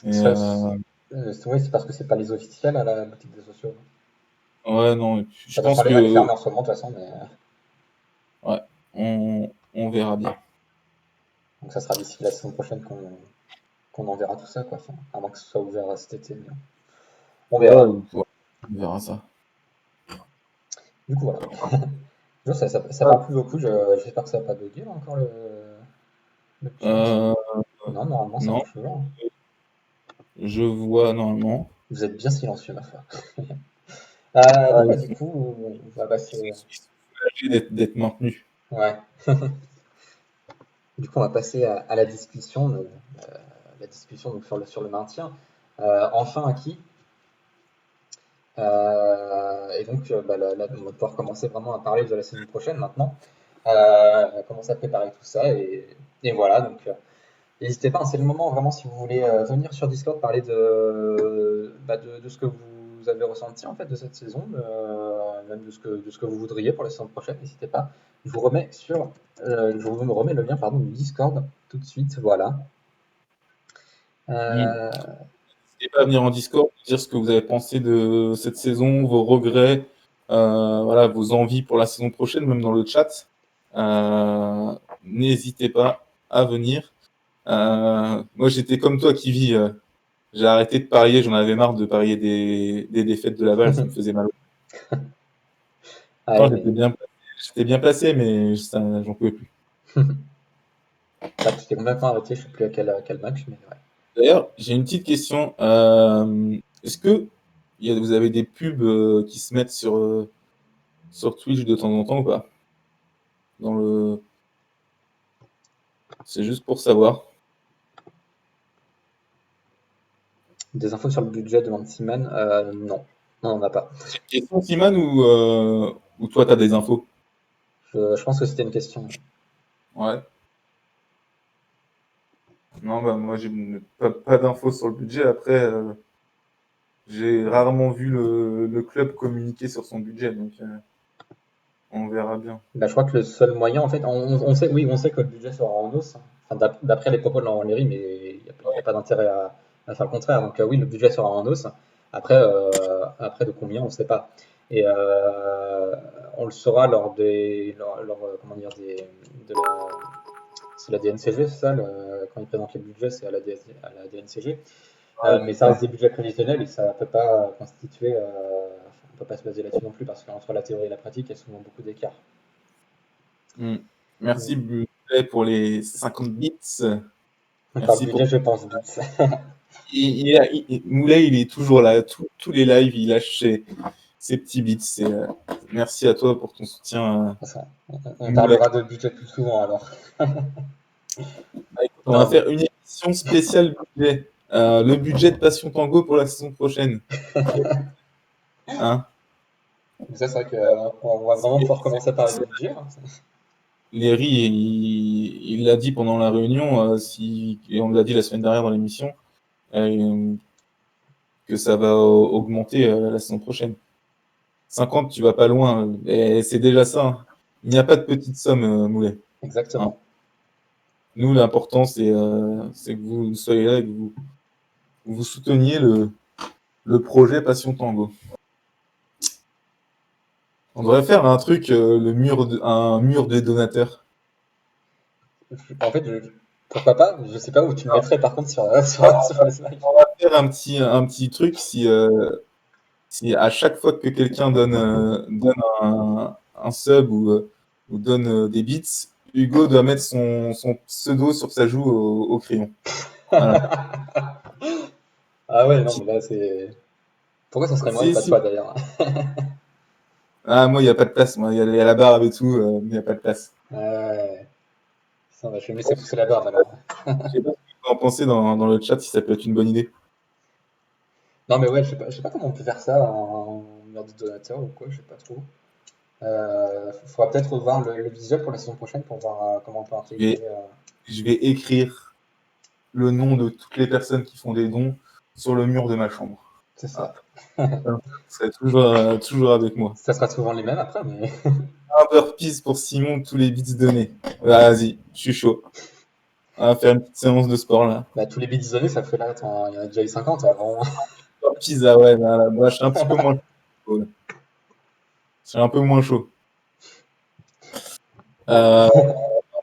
Et, Ça, ouais, c'est parce que c'est pas les officiels à la boutique des sociaux. ouais, non, et puis Enfin, je de toute pense façon, elle est que fermée en ce moment, de toute façon, mais ouais, on verra bien. donc ça sera d'ici la saison prochaine qu'on enverra tout ça, quoi. Enfin, avant que ce soit ouvert cet été, mais on Ouais, verra. ouais, on verra ça. Du coup, voilà. Ça Ouais. parle plus beaucoup. J'espère que ça va pas buguer là, encore le petit Meet. Euh, Non, normalement, ça non, marche toujours, hein. je vois normalement. Vous êtes bien silencieux, ma foi. Ah, Non, bah, ils du sont, coup, on va passer. ils sont soulagés d'être maintenus. Ouais. Du coup, on va passer à la discussion donc, sur le maintien. Enfin acquis. Et donc, là, on va pouvoir commencer vraiment à parler de la saison prochaine maintenant. Commencer à préparer tout ça. Et voilà, donc n'hésitez pas, hein, c'est le moment vraiment si vous voulez venir sur Discord parler de ce que vous avez ressenti en fait de cette saison, même de ce que vous voudriez pour la saison prochaine. N'hésitez pas. Je vous remets le lien pardon, du Discord tout de suite. Voilà. Mm. Euh, N'hésitez pas à venir en Discord, dire ce que vous avez pensé de cette saison, vos regrets, voilà, vos envies pour la saison prochaine, même dans le chat. Euh, N'hésitez pas à venir. Moi, j'étais comme toi, Kivi. J'ai arrêté de parier, j'en avais marre de parier des défaites de Laval, ça me faisait mal. ouais, Pourtant, mais j'étais bien placé, mais j'en pouvais plus. là, tu t'es complètement arrêté, je ne sais plus à quel match, mais ouais. D'ailleurs, j'ai une petite question. Est-ce que vous avez des pubs qui se mettent sur Twitch de temps en temps ou pas? Dans le... C'est juste pour savoir. Des infos sur le budget de Mantiman, non. Non, on n'a pas. C'est une question, Siman, ou toi, tu as des infos? Je pense que c'était une question. Ouais. Non, bah, moi, j'ai pas d'infos sur le budget. Après, j'ai rarement vu le club communiquer sur son budget, donc on verra bien. Bah, je crois que le seul moyen, en fait, on sait, oui, on sait que le budget sera en hausse, hein. Enfin, d'après les propos de Laurent Léry, mais il n'y a pas d'intérêt à faire le contraire. Donc, oui, le budget sera en hausse. Après de combien, on ne sait pas. Et on le saura comment dire, c'est la DNCG, c'est ça, quand ils présentent les budgets, c'est à la DNCG. Ouais, Mais c'est ça reste ça. des budgets prévisionnels et ça ne peut pas constituer, on peut pas se baser là-dessus non plus parce qu'entre la théorie et la pratique, il y a souvent beaucoup d'écart. Mm. Merci Buffet pour les 50 bits. Par Merci pour. budget, je pense vite. Moulay, il est toujours là. Tous les lives, il lâche ses petits bits. Merci à toi pour ton soutien, On Moulay. parlera de budget plus souvent alors. Bah, écoute, on va Non, mais faire une émission spéciale budget. Le budget de Passion Tango pour la saison prochaine. Hein? ça, c'est vrai qu'on va vraiment pouvoir commencer à parler de budget, hein. Léry, il l'a dit pendant la réunion, et on l'a dit la semaine dernière dans l'émission, euh, que ça va augmenter la saison prochaine. 50, tu vas pas loin. Et c'est déjà ça, hein. Il n'y a pas de petite somme, Moulet. Hein. Exactement. Nous, l'important, c'est que vous soyez là et que vous souteniez le projet Passion Tango. On devrait faire un truc, un mur des donateurs. En fait, pourquoi pas? Je sais pas où tu le mettrais par contre sur le slide. On va faire un petit truc si à chaque fois que quelqu'un donne un sub ou donne des bits, Hugo doit mettre son pseudo sur sa joue au crayon. Voilà. Ah ouais, non, mais là, c'est. Pourquoi ça serait moi et pas Si. toi d'ailleurs? Ah, moi, il n'y a pas de place. Moi, il y a la barre et tout, mais il n'y a pas de place. Ouais. Ça, je vais me laisser pousser la barbe alors. Je sais pas ce que vous en pensez dans le chat, si ça peut être une bonne idée. Non, mais ouais, je sais pas comment on peut faire ça en mur de donateur ou quoi, je sais pas trop. Faudra peut-être revoir le visuel pour la saison prochaine pour voir comment on peut Je vais, intégrer. je vais écrire le nom de toutes les personnes qui font des dons sur le mur de ma chambre. C'est Ah, ça. vous serez toujours avec moi. Ça sera souvent les mêmes après, mais. Un burpees pour Simon, tous les bits donnés. Vas-y, je suis chaud. On va faire une petite séance de sport là. Bah, tous les bits isolés, ça fait là, attends, il y en a déjà eu 50 avant. Burpees, ah ouais, là, moi, je suis un petit peu moins chaud. Là. Je suis un peu moins chaud. Bon. Euh,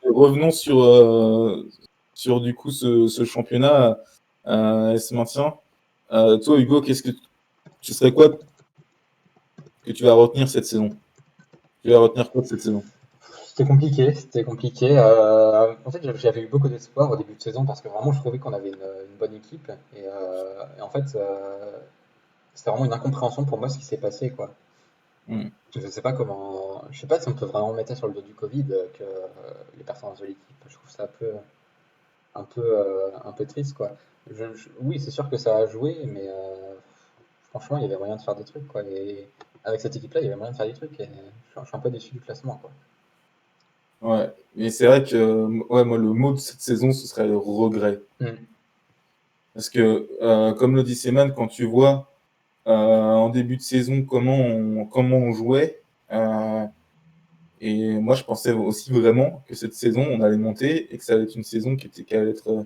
Revenons sur du coup ce championnat et ce maintien. Toi, Hugo, tu serais quoi que tu vas retenir cette saison? Tu vas retenir quoi de cette saison? C'était compliqué, c'était compliqué. En fait, j'avais eu beaucoup d'espoir au début de saison parce que vraiment, je trouvais qu'on avait une bonne équipe. Et en fait, c'était vraiment une incompréhension pour moi ce qui s'est passé, quoi. Mm. Je sais pas comment. Je sais pas si on peut vraiment mettre ça sur le dos du Covid, que les performances de l'équipe. Je trouve ça un peu triste, quoi. Oui, c'est sûr que ça a joué, mais franchement, il y avait moyen de faire des trucs, quoi. Et avec cette équipe-là, il y avait moyen de faire des trucs. Et je suis un peu déçu du classement, quoi. Ouais, mais c'est vrai que ouais, moi, le mot de cette saison, ce serait le regret. Hmm. Parce que, comme le dit Seman, quand tu vois en début de saison comment on jouait, euh, et moi je pensais aussi vraiment que cette saison, on allait monter et que ça allait être une saison qui allait être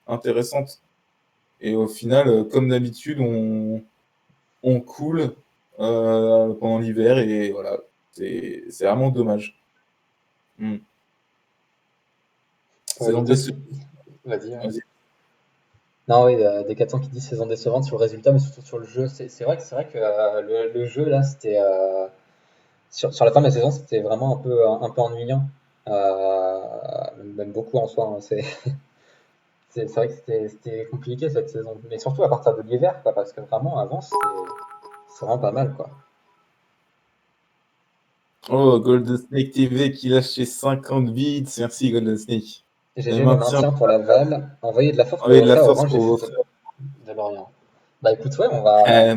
intéressante. Et au final, comme d'habitude, on coule pendant l'hiver et voilà, c'est vraiment dommage. Mm. Ouais, Saison décevante. vas-y, ouais. Vas-y. Non, oui, des 400 qui disent saison décevante sur le résultat, mais surtout sur le jeu. C'est vrai que le jeu, là, c'était. Sur la fin de la saison, c'était vraiment un peu ennuyant. Euh, Même beaucoup en soi, hein. C'est vrai que c'était compliqué cette saison. Mais surtout à partir de l'hiver, quoi, parce que vraiment, avant, c'est vraiment pas mal, quoi. Oh, Golden Snake TV qui lâche ses 50 bits. Merci Golden Snake. Le GG le maintien, maintien pour Laval. Envoyer de la force pour envoyez de la votre force Orange pour FC votre. de Lorient. Bah écoute, ouais, on va. Euh,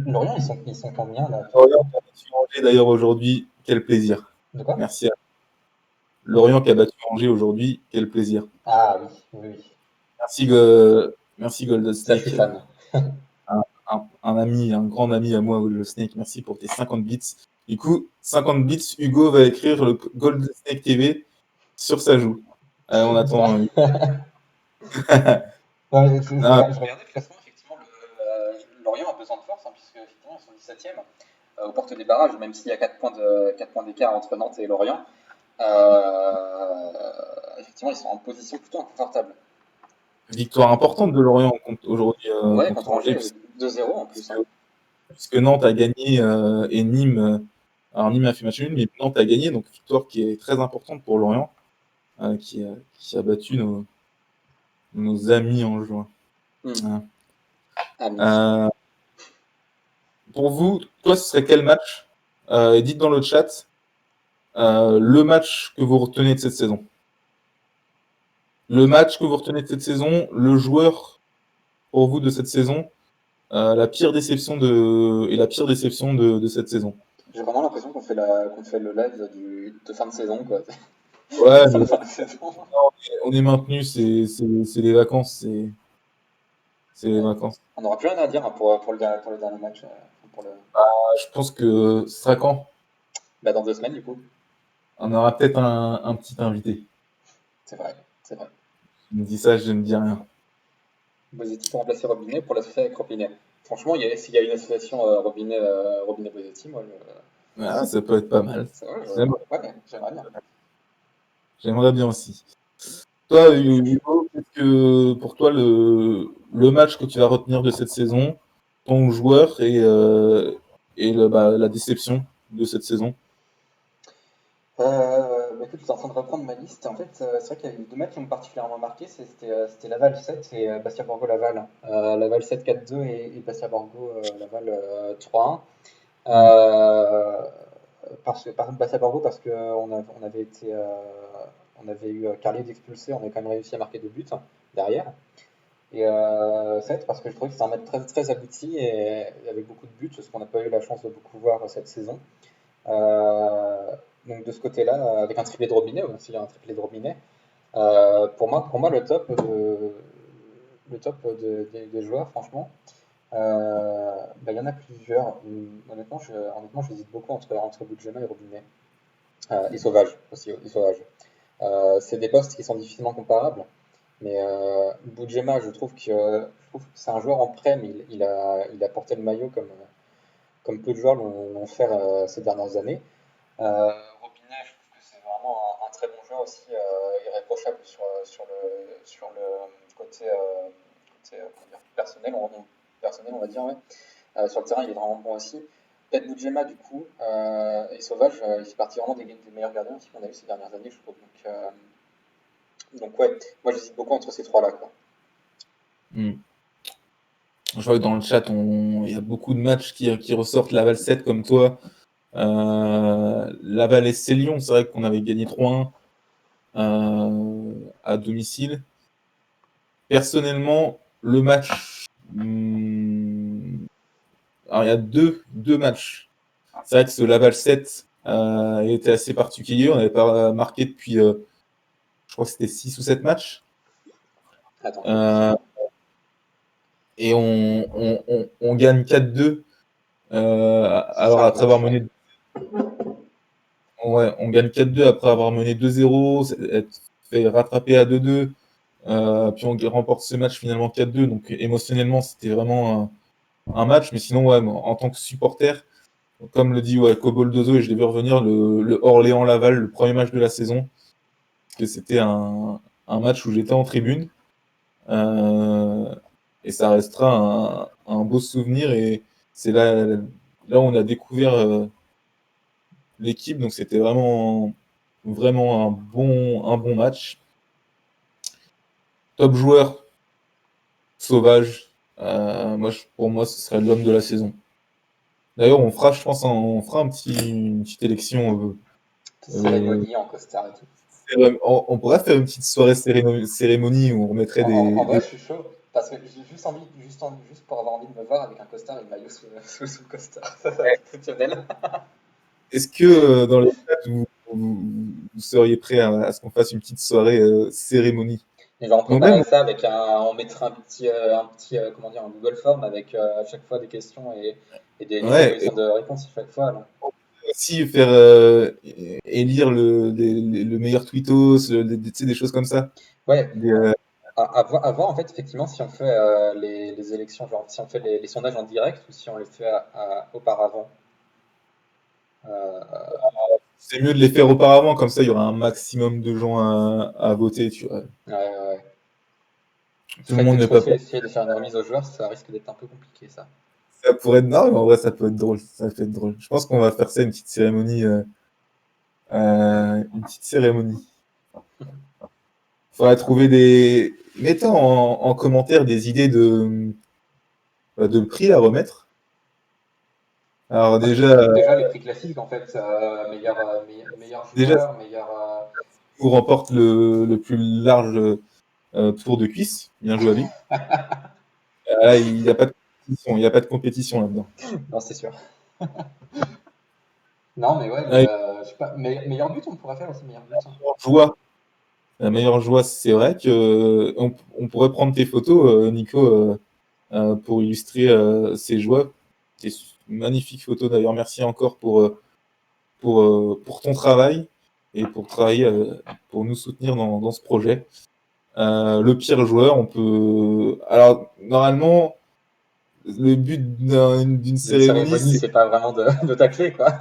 Lorient, ils sont combien là Lorient actuellement? qui a battu Angers d'ailleurs aujourd'hui, quel plaisir. De quoi? Merci à Lorient qui a battu Angers aujourd'hui, quel plaisir. Ah oui, oui, oui. Merci Golden Ça, je suis Snake, fan. un ami, un grand ami à moi, Golden Snake. Merci pour tes 50 bits. Du coup, 50 bits, Hugo va écrire le Golden Snake TV sur sa joue. On attend. Ouais, Ah, je regardais le classement, effectivement, Lorient a besoin de force, hein, puisque effectivement, ils sont 17e aux portes des barrages, même s'il y a 4 points d'écart entre Nantes et Lorient. Effectivement, ils sont en position plutôt inconfortable. victoire importante de Lorient aujourd'hui Ouais, contre contre Angers, Angers, 2-0 en plus, puisque, hein. puisque Nantes a gagné et Nîmes. Alors Nîmes a fait match nul, mais Nantes a gagné, donc victoire qui est très importante pour Lorient, qui a battu nos amis en juin. Hmm. Hein. Amis. Euh, pour vous, toi, ce serait quel match dites dans le chat le match que vous retenez de cette saison. Le match que vous retenez de cette saison, le joueur pour vous de cette saison, la pire déception et la pire déception de cette saison. J'ai vraiment l'impression qu'on fait le live de fin de saison, quoi. Ouais, De fin mais de fin de saison. on est maintenu, c'est les vacances, c'est les Ouais. vacances. On n'aura plus rien à dire, hein, pour le dernier match. Pour le... Je pense que ce sera quand Bah, dans 2 semaines, du coup. on aura peut-être un petit invité. C'est vrai, c'est vrai. Je me dis ça, je ne dis rien. Bosetti pour remplacer Robinet pour l'associer avec Robinet. Franchement, s'il y a une association Robinet-Bosetti, moi, Ah, ça peut être pas mal. c'est vrai, J'aimerais ouais, j'aimerais bien. j'aimerais bien aussi. Toi, Hugo, qu'est-ce que pour toi le match que tu vas retenir de cette saison, ton joueur la déception de cette saison? Bah, écoute, j'étais en train de reprendre ma liste. En fait, c'est vrai qu'il y a eu 2 matchs qui m'ont particulièrement marqué. C'était Laval 7 et Bastia Borgo Laval. Laval 7 4-2 et Bastia Borgo Laval 3-1. Mm. Bastia Borgo parce on avait eu Carlier d'expulsé, on avait quand même réussi à marquer 2 buts derrière. Et 7 parce que je trouvais que c'était un match très, très abouti et avec beaucoup de buts, ce qu'on n'a pas eu la chance de beaucoup voir cette saison. Euh, donc de ce côté-là, avec un triplé de Robinet aussi, un triplé de Robinet. Pour moi, le top des joueurs, franchement, bah, il y en a plusieurs. Honnêtement, j'hésite beaucoup entre Boudjema et Robinet. Et Sauvage aussi, et Sauvage. C'est des postes qui sont difficilement comparables. Mais Boudjema, je trouve que c'est un joueur en prêt, mais il a porté le maillot comme peu de joueurs l'ont fait ces dernières années. Robinet, je trouve que c'est vraiment un très bon joueur aussi, irréprochable sur le comment dire, personnel, on va dire. Ouais. Sur le terrain, il est vraiment bon aussi. Peut-être Boudjema, du coup, et Sauvage, il fait partie vraiment des meilleurs gardiens aussi qu'on a eu ces dernières années, je trouve. Donc ouais, moi j'hésite beaucoup entre ces trois-là, quoi. Mm. Je vois que dans le chat, il y a beaucoup de matchs qui ressortent. Laval 7 comme toi. Laval SC Lyon, c'est vrai qu'on avait gagné 3-1 à domicile. Personnellement, le match. Alors, il y a deux matchs. C'est vrai que ce Laval 7 était assez particulier. On n'avait pas marqué depuis, je crois que c'était 6 ou 7 matchs. Attends, je Euh, et on gagne 4-2. c'est Alors, ça le après avoir match, ouais. mené. Ouais, on gagne 4-2 après avoir mené 2-0, être fait rattraper à 2-2. Puis on remporte ce match finalement 4-2. Donc émotionnellement, c'était vraiment un match. Mais sinon, ouais, en tant que supporter, comme le dit ouais, Coboldozo, et je l'ai vu revenir, le Orléans-Laval, le premier match de la saison, parce que c'était un match où j'étais en tribune. Euh, et ça restera un beau souvenir. Et c'est là où on a découvert l'équipe. Donc c'était vraiment un bon match. Top joueur, Sauvage. Pour moi, ce serait l'homme de la saison. D'ailleurs, je pense, on fera une petite élection. Petite Euh, cérémonie en costard et tout. on pourrait faire une petite soirée cérémonie où on mettrait En vrai, des... je suis chaud. Parce que j'ai juste envie, juste pour avoir envie de me voir avec un costard et une maillot sous le costard. Ça va être exceptionnel. Est-ce que dans les chat, vous seriez prêt à ce qu'on fasse une petite soirée cérémonie? Et genre, on Donc même, préparerait ça avec on mettrait comment dire, un Google Form avec à chaque fois des questions et des ouais, et propositions de réponses à chaque fois, là. aussi faire élire le meilleur tweetos, tu sais, des choses comme ça. Ouais, Des, à voir, en fait, effectivement, si on fait les élections, genre si on fait les sondages en direct ou si on les fait auparavant. Euh, c'est mieux de les faire auparavant, comme ça il y aura un maximum de gens à voter, tu vois. ouais, ouais, ouais. Tout le Fred des monde n'est pas trophées, prêt. essayer de faire une remise aux joueurs, ça risque d'être un peu compliqué, ça. Ça pourrait être non, mais en vrai ça peut être drôle. Ça peut être drôle. Je pense qu'on va faire ça une petite cérémonie. Une petite cérémonie. Faudrait trouver des. Mettez en commentaire des idées de prix à remettre. Alors Déjà, les prix classiques, en fait, meilleur déjà, joueur, meilleur. vous remporte le plus large tour de cuisse. Bien joué à lui. Là, il n'y a pas de compétition. Il n'y a pas de compétition là-dedans. Non, c'est sûr. Non, mais ouais, Ah, je sais pas, meilleur but, on pourrait faire aussi meilleur but, hein. joie. La meilleure joie, c'est vrai que on pourrait prendre tes photos, Nico, pour illustrer ces joies. C'est une magnifique photo d'ailleurs. Merci encore pour ton travail et pour travailler, pour nous soutenir dans ce projet. Le pire joueur, on peut. Alors, normalement, le but d'une D'une cérémonie, cérémonie, c'est. c'est pas vraiment de tacler, quoi.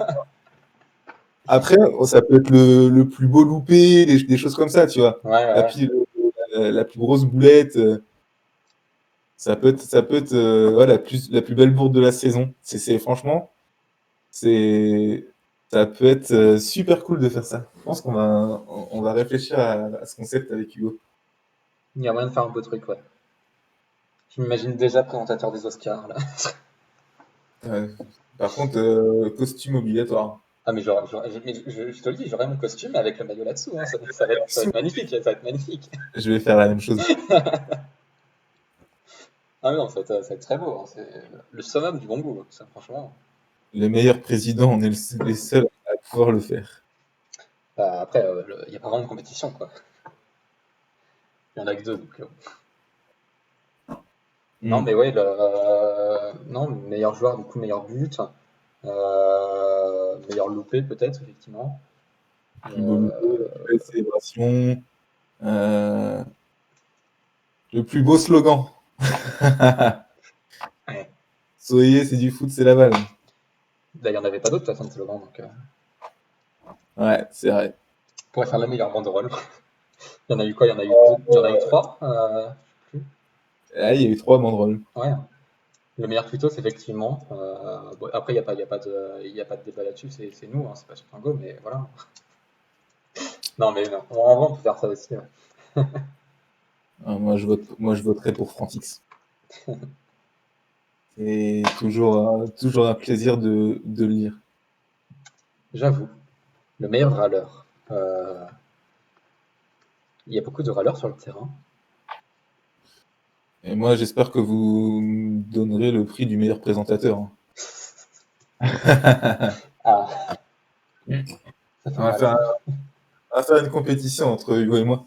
Après, ça peut être le plus beau loupé, des choses comme ça, tu vois. Ouais, ouais, La, ouais. pile, la plus grosse boulette. Ça peut être ouais, la plus belle bourde de la saison. Franchement, c'est, ça peut être super cool de faire ça. Je pense on va réfléchir à ce concept avec Hugo. Il y a moyen de faire un beau truc, ouais. Je m'imagine déjà présentateur des Oscars, là. Euh, Par contre, costume obligatoire. Ah, mais je te le dis, j'aurai mon costume avec le maillot là-dessous, hein. Ça va être magnifique, ça va être magnifique. Je vais faire la même chose. Ah, mais non, ça va être très beau, hein. C'est le summum du bon goût, ça, franchement. Les meilleurs présidents, on est les seuls à pouvoir le faire. Bah, après, il n'y a pas vraiment de compétition, quoi. Il y en a que deux, donc. Non, Hmm. mais ouais, non, meilleur joueur, du coup, meilleur but. Meilleur loupé, peut-être, effectivement. Plus beau loupé, la plus belle célébration, euh, le plus beau slogan. Ouais. Soyez, c'est du foot, c'est la balle. Là, il n'y en avait pas d'autres, de toute façon, de slogan, donc. Ouais, c'est vrai. On pourrait faire la meilleure banderole. Il y en a eu quoi? Il y en a eu deux, il y en a eu trois. Je sais plus. Ah, il y a eu 3 banderoles. Ouais. Le meilleur tweetos, effectivement. Bon, après, il y a pas de débat là-dessus, c'est nous, hein, c'est pas sur Go, mais voilà. Non, mais non. En vrai, on peut faire ça aussi, ouais. Moi, je voterai pour Frantix. C'est toujours un plaisir de lire. J'avoue, le meilleur râleur. Il y a beaucoup de râleurs sur le terrain. Et moi, j'espère que vous me donnerez le prix du meilleur présentateur, hein. Ah, ça fait On va mal. faire, on va faire une compétition entre Hugo et moi.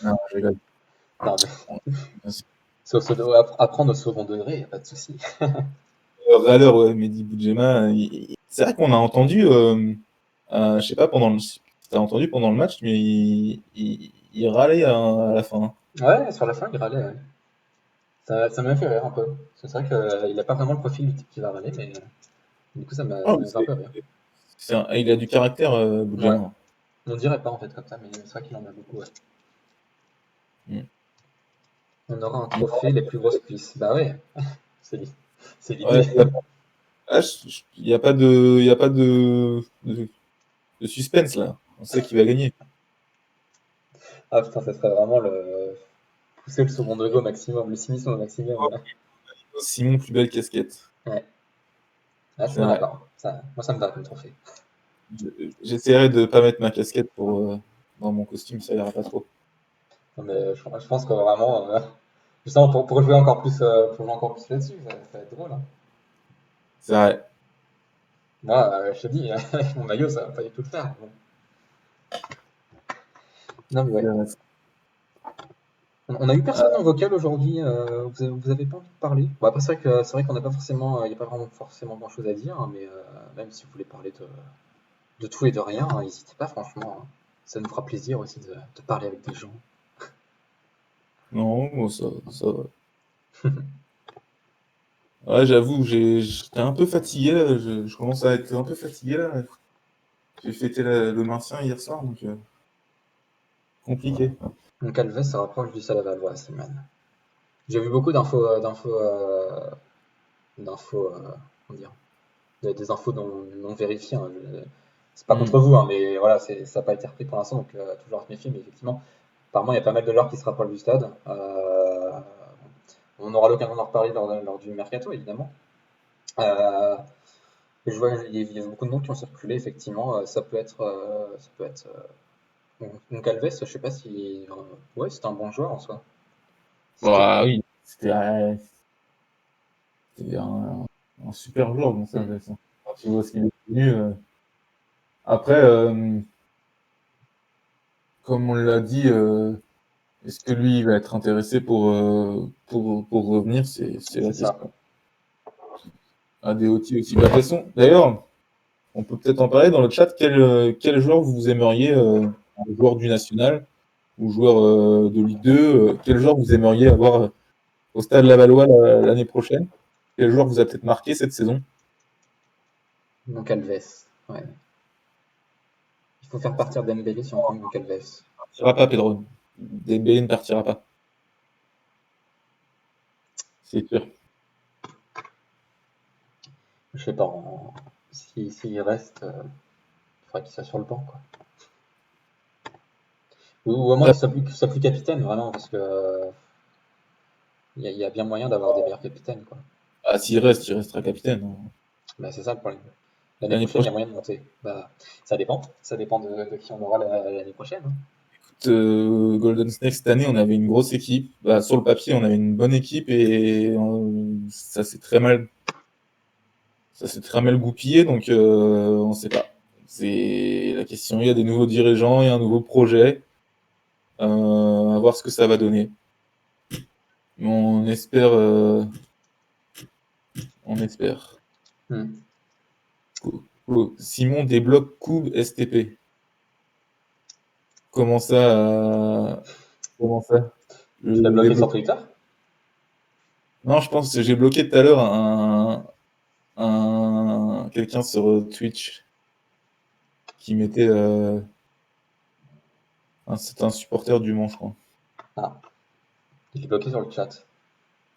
Non, je rigole. Non, mais Bien sûr. apprendre au second degré, y a pas de souci. Râleur, ouais, Mehdi Boudjema, c'est vrai qu'on a entendu, je sais pas si t'as entendu pendant le match, mais il râlait à la fin, hein. Ouais, sur la fin, il râlait, ouais. Ça m'a fait rire un peu. C'est vrai qu'il a pas vraiment le profil du type qui va râler, mais du coup, Oh, ça m'a fait un peu rire. il a du caractère, Ouais, Boudjema. on dirait pas en fait comme ça, mais c'est vrai qu'il en a beaucoup, ouais. Mm. On aura un trophée les plus grosses cuisses. Bah ouais, c'est l'i- c'est Ouais, l'idée. il y a pas de suspense là. On sait qui va gagner. Ah putain, ça serait vraiment le pousser le second degré au maximum, le cynisme au maximum. Simon, plus belle casquette. Ouais, ah, je C'est suis bien vrai. d'accord. Moi, ça me va comme trophée. J'essaierai de pas mettre ma casquette dans mon costume, ça ira pas trop. Non, mais je pense que vraiment, justement, pour jouer encore plus, pour jouer encore plus là-dessus, ça va être drôle, hein. C'est vrai. Moi, je te dis, avec mon maillot, ça va pas du tout le faire. Bon. Non, mais C'est ouais. vrai. On a eu Ah, personne en vocal aujourd'hui. Vous avez pas envie de parler? Bon, après, c'est vrai qu'on n'a pas forcément, il n'y a pas vraiment forcément grand-chose à dire, hein, mais même si vous voulez parler de tout et de rien, hein, n'hésitez pas, franchement, hein. Ça nous fera plaisir aussi de parler avec des gens. non, bon, ça va. Ouais, j'avoue, j'étais un peu fatigué là. Je commence à être un peu fatigué là. J'ai fêté le maintien hier soir, donc compliqué. Donc Alves se rapproche du Salavallois, Slimane. J'ai vu beaucoup d'infos, comment dire, des infos non vérifiées, hein. C'est pas contre Hmm. vous, hein, mais voilà, ça n'a pas été repris pour l'instant, donc toujours à se méfier. Mais effectivement, apparemment, il y a pas mal de joueurs qui se rapprochent du stade. On aura l'occasion d'en reparler lors du mercato, évidemment. Euh, je vois, il y a beaucoup de noms qui ont circulé, effectivement. Ça peut être donc Alves, je sais pas si, ouais, c'est un bon joueur en soi. C'était, Bah oui, c'était un super joueur, bon, ça, hmm, quand tu vois ce qu'il est devenu. Après, comme on l'a dit, est-ce que lui il va être intéressé pour revenir? C'est la c'est ça. question. Adeoti aussi. Bah, de toute façon, d'ailleurs, on peut peut-être en parler dans le chat. Quel joueur vous aimeriez, un joueur du national ou joueur de Ligue 2, quel joueur vous aimeriez avoir au Stade Lavallois l'année prochaine? Quel joueur vous a peut-être marqué cette saison? Donc Alves, ouais. Il faut faire partir Dembélé si on prend donc Alves. Il partira pas, Pedro. Dembélé ne partira pas, c'est sûr. Je sais pas, s'il reste, il faudrait qu'il soit sur le banc, quoi. Ou à moins Ouais. qu'il soit plus capitaine, vraiment, parce que il y a bien moyen d'avoir des meilleurs capitaines, quoi. Ah, s'il reste, il restera capitaine, hein. Bah, c'est ça le problème. L'année L'année prochaine, il y a prochaine, moyen de monter. Bah, ça dépend de qui on aura l'année prochaine, hein. Golden Snake, cette année, on avait une grosse équipe. Bah, sur le papier, on avait une bonne équipe et ça s'est très mal goupillé, donc on ne sait pas. C'est la question. Il y a des nouveaux dirigeants, il y a un nouveau projet. À voir ce que ça va donner. Mais on espère. Hmm. Simon débloque Cube STP. Comment ça, comment ça? Tu l'as Le bloqué sur débloque. Twitter? Non, je pense que j'ai bloqué tout à l'heure quelqu'un sur Twitch qui mettait. C'est un supporter du Mans, je crois. Ah, je l'ai bloqué sur le chat.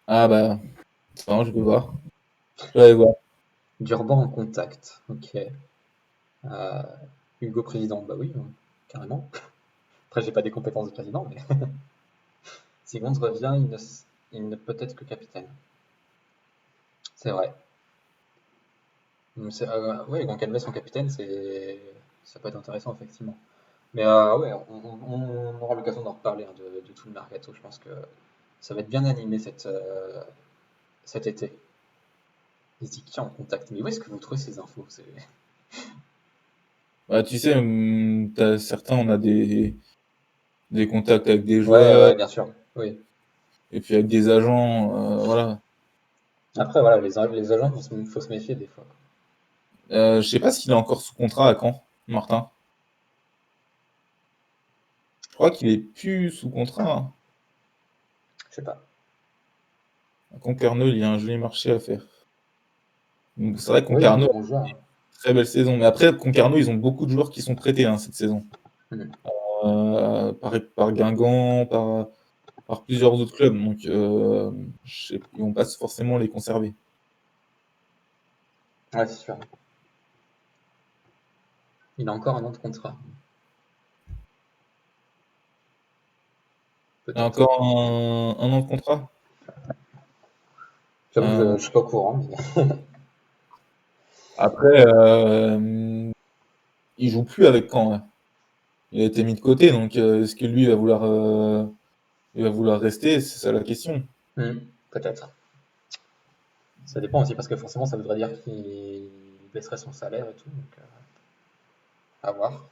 Ah bah, attends, je vais voir. Je vais aller voir. Durban en contact. Ok. Euh, Hugo président. Bah oui, carrément. Après, j'ai pas des compétences de président, mais si Gonz revient, il ne peut être que capitaine. c'est vrai. Ouais, Goncalves en capitaine, ça peut être intéressant, effectivement. Mais ouais, on aura l'occasion d'en reparler, hein, de tout le mercato. Je pense que ça va être bien animé cet été. Les équipes en contact. Mais où est-ce que vous trouvez ces infos? Bah, tu sais, certains, on a des contacts avec des Ouais, joueurs, ouais, bien sûr. Oui. et puis avec des agents, voilà. Après, voilà, les agents, faut se méfier des fois. Je sais pas s'il est encore sous contrat à Caen, Martin. Je crois qu'il est plus sous contrat, hein. Je sais pas. À Concarneau, il y a un joli marché à faire. Donc, c'est vrai que Oui, il y a des Concarneau, bons joueurs, hein. très belle saison. Mais après, Concarneau, ils ont beaucoup de joueurs qui sont prêtés, hein, cette saison. Mhm. Par Guingamp, par plusieurs autres clubs. Donc, ils vont pas forcément les conserver. Ouais, c'est sûr. Il a encore un an de contrat, Il y a peut-être. encore un an de contrat. J'avoue que Euh, je suis pas au courant, mais Après, il joue plus avec Caen, hein. Il a été mis de côté, donc est-ce que lui il va vouloir rester? C'est ça la question. Peut-être. Ça dépend aussi, parce que forcément, ça voudrait dire qu'il baisserait son salaire et tout, donc à voir.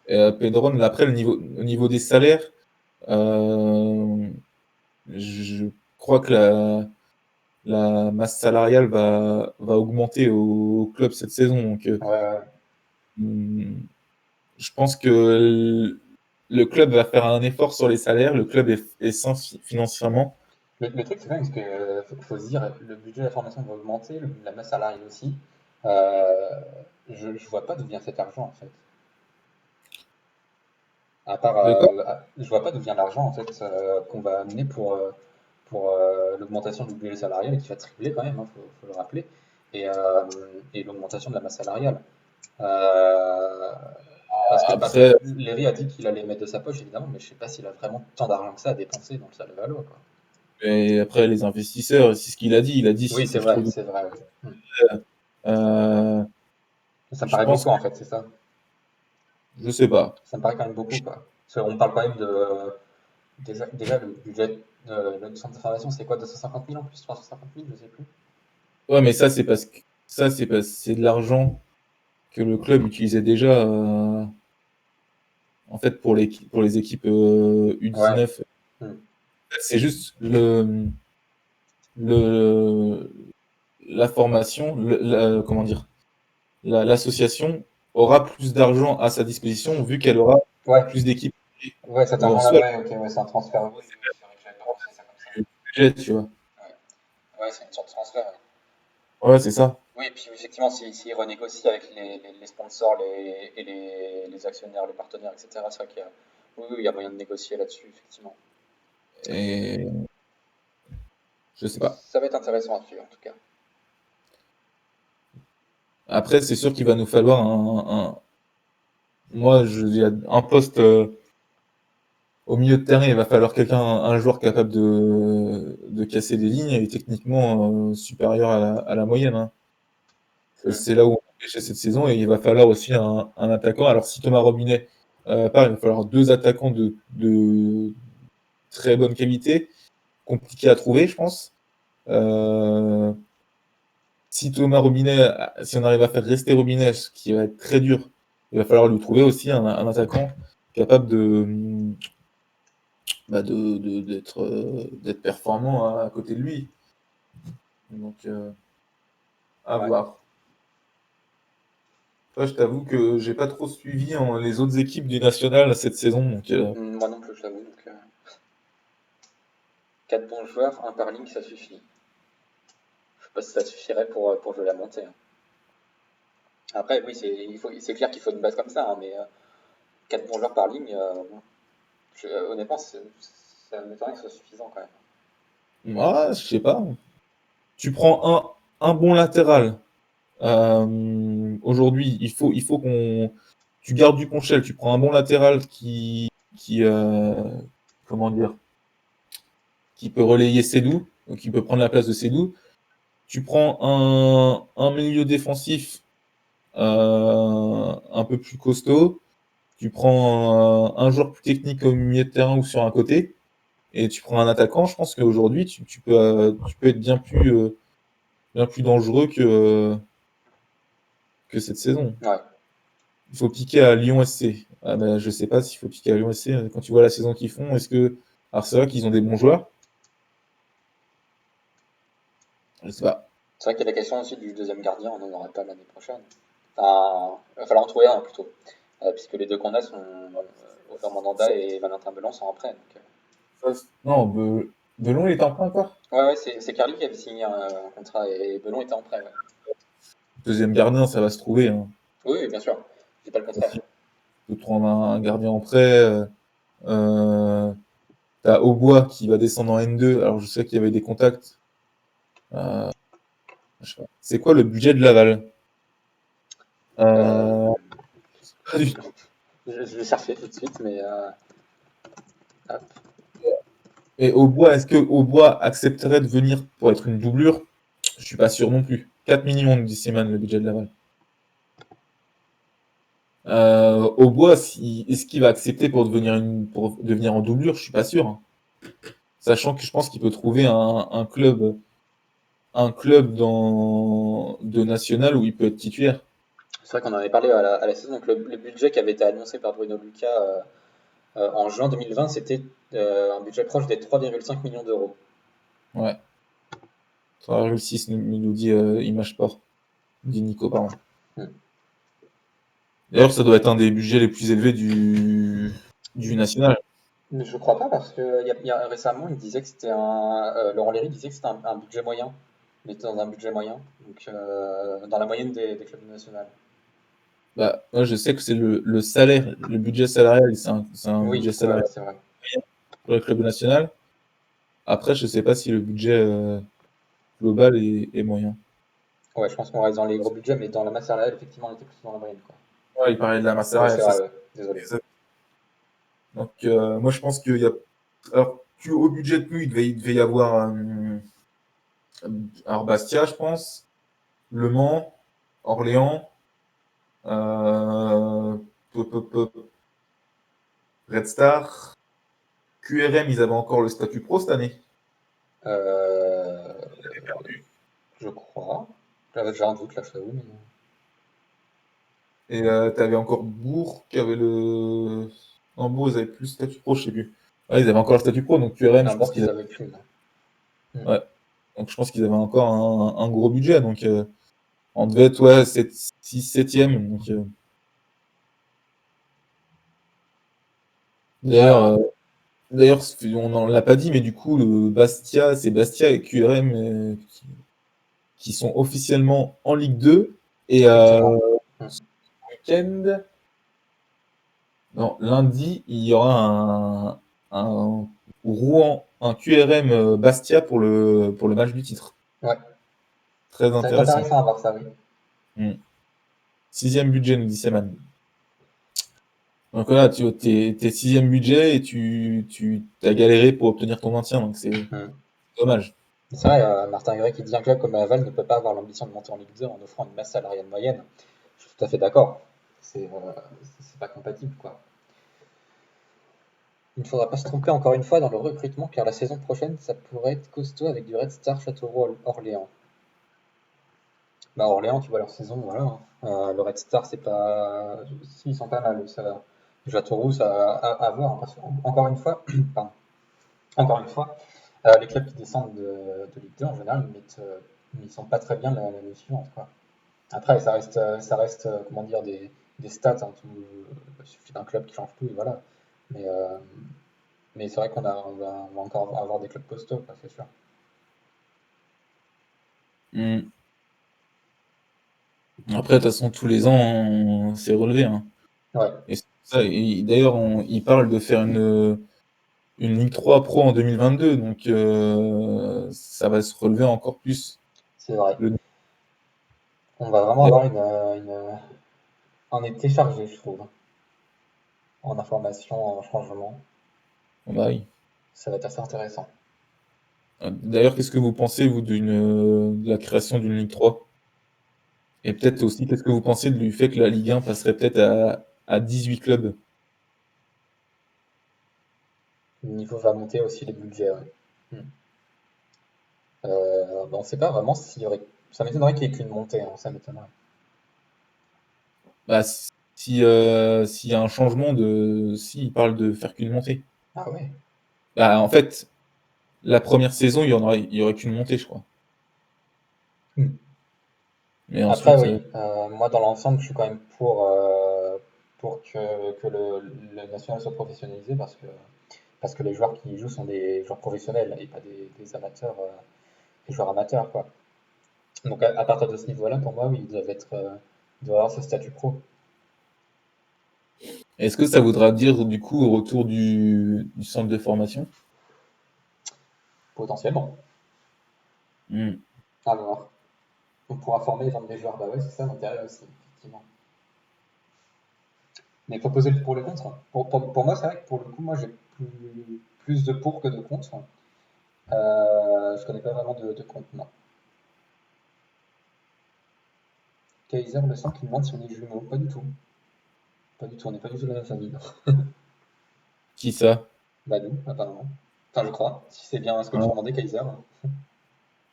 Et Pedron, là, après, au niveau des salaires, euh, je crois que la masse salariale va augmenter au club cette saison. Donc, Ouais, ouais. hum, je pense que le club va faire un effort sur les salaires. Le club est sain financièrement. Le truc, c'est quand même que faut se dire, le budget de la formation va augmenter, la masse salariale aussi. Je vois pas d'où vient cet argent, en fait. À part, De quoi? je vois pas d'où vient l'argent, en fait, qu'on va amener pour l'augmentation du budget salarial, qui va tripler quand même, hein, faut le rappeler, et, euh, et l'augmentation de la masse salariale. Euh, parce que Après, Léry a dit qu'il allait mettre de sa poche, évidemment, mais je sais pas s'il a vraiment tant d'argent que ça à dépenser dans le salaire Valo, quoi. les investisseurs, c'est ce qu'il a dit. Il a dit Oui, si je trouve, c'est vrai, oui. euh, Ça me je paraît pense beaucoup, que en fait, c'est ça. je sais pas. Ça me paraît quand même beaucoup, quoi. Parce qu'on parle quand même de. Déjà le budget de notre centre de formation, c'est quoi, 250 000 en plus? 350 000, je sais plus. Ouais, mais ça c'est parce que c'est de l'argent que le club utilisait déjà en fait pour les équipes Ouais. U19. Hmm. C'est juste le la formation, comment dire, l'association aura plus d'argent à sa disposition vu qu'elle aura Ouais, plus d'équipes. ouais, cet Donc, en argent-là, soi, ouais, ok, ouais, c'est un transfert. Oui, oui, c'est vrai que j'avais pas pensé ça comme ça. le budget, tu vois. Ouais, ouais, c'est une sorte de transfert. Ouais. Ouais, c'est ça. Oui, et puis effectivement, s'ils renégocient avec les sponsors les actionnaires, les partenaires, etc., c'est vrai qu'il y a, oui, oui, il y a moyen de négocier là-dessus, effectivement. Et je sais pas. Ça va être intéressant à suivre, en tout cas. Après, c'est sûr qu'il va nous falloir il y a un poste au milieu de terrain. Il va falloir un joueur capable de casser des lignes et techniquement supérieur à la moyenne, hein. Hmm. C'est là où on est pêché cette saison et il va falloir aussi un attaquant. Alors, si Thomas Robinet part, il va falloir deux attaquants de très bonne qualité, compliqué à trouver, je pense. Euh, Si Thomas Robinet, si on arrive à faire rester Robinet, ce qui va être très dur, il va falloir lui trouver aussi un attaquant capable d'être performant à côté de lui. Donc, à Ouais. voir. Toi, je t'avoue que j'ai pas trop suivi les autres équipes du national cette saison. Donc, Moi non plus, je l'avoue. Donc, 4 bons joueurs, un par ligne, ça suffit. Je sais pas si ça suffirait pour jouer la montée, hein. Après, oui, c'est clair qu'il faut une base comme ça, hein, mais 4 bons joueurs par ligne, bon, honnêtement, ça m'étonnerait que ce soit suffisant quand même. moi, je sais pas. Tu prends un bon latéral. Aujourd'hui, il faut tu gardes du Conchel, tu prends un bon latéral qui comment dire, qui peut relayer Sédou, donc qui peut prendre la place de Sédou. Tu prends un milieu défensif un peu plus costaud, tu prends un joueur plus technique au milieu de terrain ou sur un côté, et tu prends un attaquant. Je pense qu'aujourd'hui, tu peux être bien plus dangereux que cette saison. Ouais. Il faut piquer à Lyon SC. Ah ben, je sais pas s'il faut piquer à Lyon SC. Quand tu vois la saison qu'ils font, est-ce que. Alors, c'est vrai qu'ils ont des bons joueurs. Je sais pas. C'est vrai qu'il y a la question aussi du deuxième gardien, on n'en aura pas l'année prochaine. Enfin, il va falloir en trouver un plutôt. Puisque les deux qu'on a sont Aubin Mandanda et Valentin Belan sont en prêt. Non, Belon, il est en prêt encore. Ouais, c'est Carly qui avait signé un contrat et Belon était en prêt. Ouais. Deuxième gardien, ça va se trouver, hein. Oui, oui, bien sûr. Je dis pas le contraire. Tu peux prendre un gardien en prêt. Euh, T'as Aubois qui va descendre en N2. Alors, je sais qu'il y avait des contacts. Euh, je sais pas. C'est quoi le budget de Laval? Euh, Euh, pas du tout. je vais chercher tout de suite, mais hop. Et Aubois, est-ce que Aubois accepterait de venir pour être une doublure? Je suis pas sûr non plus. 4 millions, nous dit Seaman, le budget de Laval. Aubois, est-ce qu'il va accepter pour devenir en doublure? Je suis pas sûr, hein. Sachant que je pense qu'il peut trouver un club de national où il peut être titulaire. C'est vrai qu'on en avait parlé à la saison. Donc le budget qui avait été annoncé par Bruno Lucas en juin 2020, c'était un budget proche des 3,5 millions d'euros. Ouais. 3,6 nous dit Image Sport. Nous dit Nico, pardon. Hmm. D'ailleurs, ça doit être un des budgets les plus élevés du national. Mais je crois pas parce que récemment, il disait que c'était Laurent Léry disait que c'était un budget moyen. Il était dans un budget moyen, donc dans la moyenne des clubs nationaux. Bah, moi, je sais que c'est le salaire, le budget salarial, c'est un Oui, budget ouais, salarial c'est vrai. pour le club national. Après, je sais pas si le budget global est moyen. Ouais, je pense qu'on reste dans les gros budgets, mais dans la masse salariale, effectivement, on était plus dans la moyenne, quoi. Ouais, il parlait de la masse Ouais, salariale, c'est ça vrai, c'est ouais. Désolé. exact. Donc, moi, je pense qu'il y a. Alors, au budget de nous, il devait y avoir. Alors, Bastia, je pense. Le Mans, Orléans, euh, pop, pop, pop, Red Star, QRM, ils avaient encore le statut pro cette année. Euh, je crois. J'ai un doute là, je t'avoue. Et tu avais encore Bourg qui avait le. Non, Bourg, ils avaient plus le statut pro, je sais plus. Ouais, ils avaient encore le statut pro, donc QRM, je pense Hambourg, qu'ils ils avaient. avaient plus, non. Hmm. Ouais. Donc je pense qu'ils avaient encore un gros budget. Donc on devait être ouais, 6 7e. Donc, d'ailleurs, Ah, d'ailleurs, on n'en l'a pas dit, mais du coup, c'est Bastia et QRM qui sont officiellement en Ligue 2. Et effectivement. Hmm. week-end, non, lundi, il y aura un Rouen, un QRM Bastia pour le match du titre. Ouais, Très ça va être intéressant. intéressant à voir ça, oui. Mm. 6e budget, nous dit Seman. Donc voilà, t'es 6e budget et tu as galéré pour obtenir ton maintien, donc c'est Hmm. dommage. C'est vrai, Martin Gray qui dit un club comme Laval ne peut pas avoir l'ambition de monter en Ligue 2 en offrant une masse salariale moyenne. Je suis tout à fait d'accord. C'est pas compatible, quoi. Il ne faudra pas se tromper encore une fois dans le recrutement, car la saison prochaine, ça pourrait être costaud avec du Red Star Châteauroux-Orléans. Bah, Orléans, tu vois leur saison, voilà, hein. Le Red Star, c'est pas. Si, ils sont pas mal, ça va. Châteauroux, ça à voir, hein, parce que, encore une fois, pardon, encore une fois, les clubs qui descendent de Ligue 2 en général, ils sont pas très bien l'année suivante, quoi. Après, ça reste comment dire, des stats, hein, il suffit d'un club qui change tout, et voilà. Mais, euh, mais c'est vrai on va encore avoir des clubs costauds, quoi, c'est sûr. Mm. Après, de toute façon, tous les ans, c'est relevé, hein. Ouais, Et c'est pour ça, d'ailleurs, il parle de faire une Ligue 3 Pro en 2022, donc ça va se relever encore plus. c'est vrai. Le... On va vraiment avoir un été chargé, je trouve, en information, en changement. Bah oui. Ça va être assez intéressant. D'ailleurs, qu'est-ce que vous pensez, vous, de la création d'une Ligue 3? Et peut-être aussi, qu'est-ce que vous pensez du fait que la Ligue 1 passerait peut-être à 18 clubs? Le niveau va monter aussi les budgets, ouais. Hmm. Bah, on sait pas vraiment s'il y aurait. Ça m'étonnerait qu'il y ait qu'une montée, hein, ça m'étonnerait. Bah, s'il y a un changement de, s'il parle de faire qu'une montée. Ah ouais. Bah, en fait, la première saison, il y aurait qu'une montée, je crois. Hmm. Mais Après, ensuite, oui, moi dans l'ensemble, je suis quand même pour que le national soit professionnalisé parce que les joueurs qui y jouent sont des joueurs professionnels et pas des amateurs, des joueurs amateurs, quoi. Donc à partir de ce niveau-là, pour moi, oui, ils doivent avoir ce statut pro, est-ce que ça voudra dire, du coup, au retour du centre de formation? potentiellement. Hmm. À voir. On pourra former et vendre des joueurs, bah ouais, c'est ça l'intérêt aussi, effectivement. Mais il faut poser le pour et le contre. Pour moi, c'est vrai que pour le coup, moi j'ai plus de pour que de contre. Je connais pas vraiment de contre, non. Kaiser me semble qu'il demande si on est jumeaux. Pas du tout. Pas du tout, on n'est pas du tout de la même famille. Non. Qui ça? Bah nous, apparemment. Enfin, je crois. Si c'est bien ce que tu Ah, demandais, Kaiser.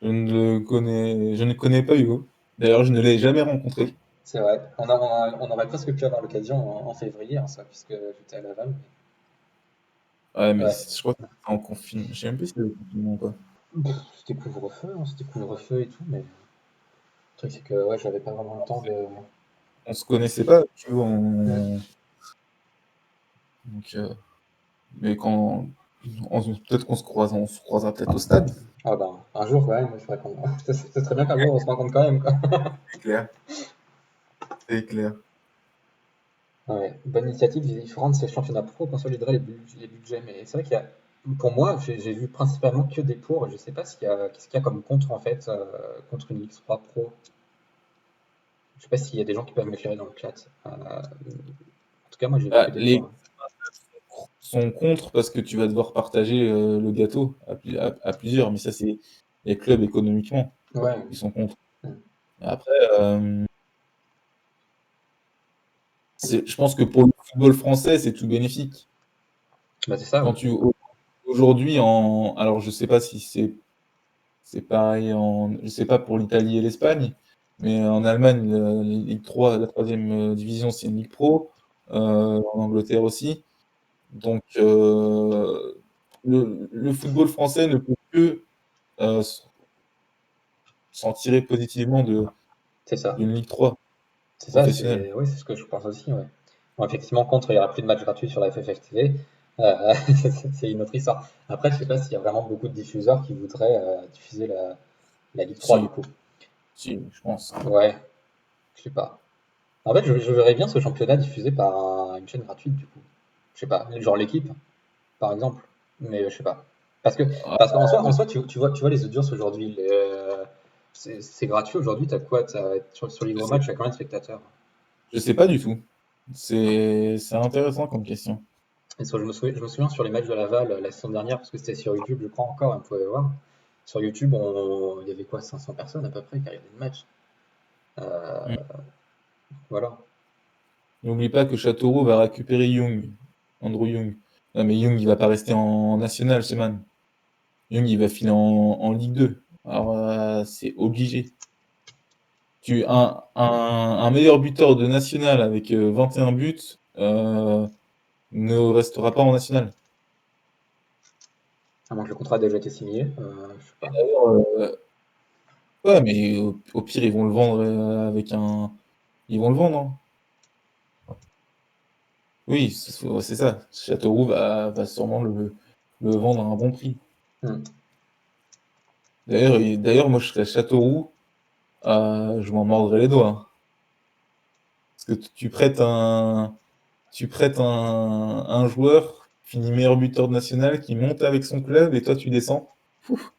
je ne connais pas Hugo. D'ailleurs, je ne l'ai jamais rencontré. C'est vrai. On aurait presque pu avoir l'occasion en février, hein, ça, puisque j'étais à Laval. Ouais, Mais... mais Ouais. je crois que c'était en confinement. Je sais même plus si c'était le confinement ou pas. C'était couvre-feu, hein, c'était couvre-feu et tout, mais le truc c'est que ouais, j'avais pas vraiment le temps de. On se connaissait pas, tu vois. Mm. Donc, mais peut-être qu'on se croise, on se croisera peut-être au stade. Ah ben, un jour quand même, il faudrait qu'on. C'est très bien qu'un jour on se rencontre quand même, quoi. C'est clair. C'est clair. Ouais, bonne initiative, différente, ces championnats pro consoliderait les budgets. Mais c'est vrai qu'il y a, pour moi, j'ai vu principalement que des pour. Je sais pas qu'est-ce qu'il y a comme contre en fait, contre une X3 Pro. Je sais pas s'il y a des gens qui peuvent m'éclairer dans le chat. En tout cas, moi j'ai vu que Bah, des les pour. sont contre parce que tu vas devoir partager le gâteau à plusieurs, mais ça, c'est les clubs économiquement Ouais. qui sont contre. Mm. Après, je pense que pour le football français, c'est tout bénéfique. Bah c'est ça, Quand oui. tu aujourd'hui alors je sais pas si c'est pareil je sais pas pour l'Italie et l'Espagne, mais en Allemagne, la Ligue 3, la troisième division, c'est une Ligue Pro, en Angleterre aussi. Donc, le football français ne peut que s'en tirer positivement C'est ça. d'une Ligue 3 C'est ça, professionnelle. c'est oui, c'est ce que je pense aussi, ouais. Bon, effectivement, contre, il n'y aura plus de matchs gratuits sur la FFF TV. C'est une autre histoire. Après, je sais pas s'il y a vraiment beaucoup de diffuseurs qui voudraient diffuser la Ligue 3 du Si, coup. si, je pense. Ouais, je sais pas. En fait, je verrais bien ce championnat diffusé par une chaîne gratuite du coup. Je sais pas, genre l'équipe, par exemple. Mais je sais pas. Parce que Ah, parce qu'en soi, tu vois les audiences aujourd'hui. C'est gratuit aujourd'hui. T'as quoi? Sur je Libre sais, Match, t'as combien de spectateurs? je sais pas du tout. C'est intéressant comme question. Et je me souviens sur les matchs de Laval la saison dernière, parce que c'était sur YouTube, je crois encore, on pouvait voir. Sur YouTube, il y avait quoi, 500 personnes à peu près qui regardaient le match. Euh, Mm. voilà. N'oublie pas que Châteauroux va récupérer Young, Andrew Young. Non, mais Young, il va pas rester en national, c'est man. Young, il va filer en Ligue 2. Alors, c'est obligé. Un meilleur buteur de national avec 21 buts ne restera pas en national. À moins que le contrat ait déjà été signé, je sais pas. Euh, ouais, mais au pire, ils vont le vendre avec un. Ils vont le vendre, hein. Oui, c'est ça. Châteauroux va sûrement le vendre à un bon prix. Hmm. D'ailleurs, moi, je serais à Châteauroux, je m'en mordrais les doigts, hein. Parce que tu prêtes un joueur, fini meilleur buteur de national, qui monte avec son club, et toi, tu descends. Ouf,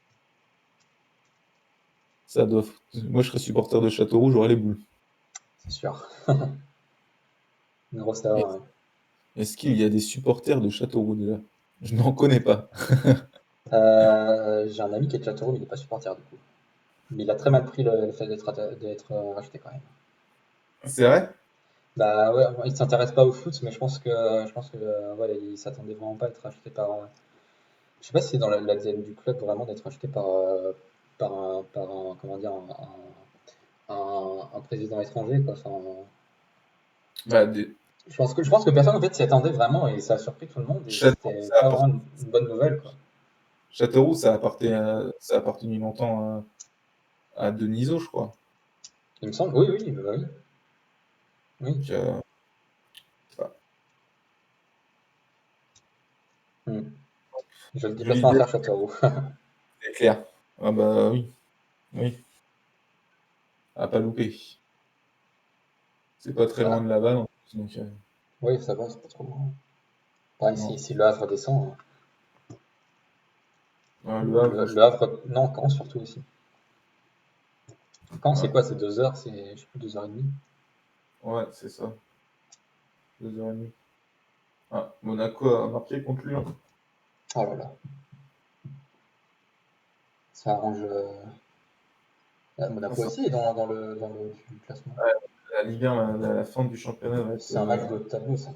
ça doit. Moi, je serais supporter de Châteauroux, j'aurais les boules. C'est sûr. Une grosse erreur, ouais. Est-ce qu'il y a des supporters de Châteauroux déjà? Je n'en connais pas. J'ai un ami qui est de Châteauroux, mais il n'est pas supporter du coup. Mais il a très mal pris le fait d'être racheté quand même. C'est vrai? Bah ouais, il s'intéresse pas au foot, mais je pense que ouais, il s'attendait vraiment pas à être racheté par. Je sais pas si c'est dans l'ADN du club vraiment d'être racheté par un comment dire un président étranger quoi. Enfin, Bah, je pense que personne en fait s'y attendait vraiment et ça a surpris tout le monde et Châteauroux, c'était pas vraiment une bonne nouvelle quoi. Châteauroux, ça a appartenu longtemps à Denisot, je crois. Il me semble, oui, oui, bah oui, oui. Donc, bah, Hmm. Joli jolie déplacement à idée, faire Châteauroux. c'est clair. Ah bah oui, oui, à pas louper. C'est pas très loin Voilà. de Laval, en plus, donc Oui, ça va, c'est pas trop loin. Pareil, si, non. si le Havre descend, Ouais, Le Havre, le Havre, non, Caen surtout aussi. Caen, c'est ouais, quoi? C'est 2 heures, c'est, je sais plus, 2 heures et demie. ouais, c'est ça. 2h30. Ah, Monaco a marqué contre Lyon. Oh là là, ça arrange. Ah, Monaco ça- aussi est dans le haut du classement. ouais, la Ligue 1, la fin du championnat va être. C'est un match de haut de tableau, ça.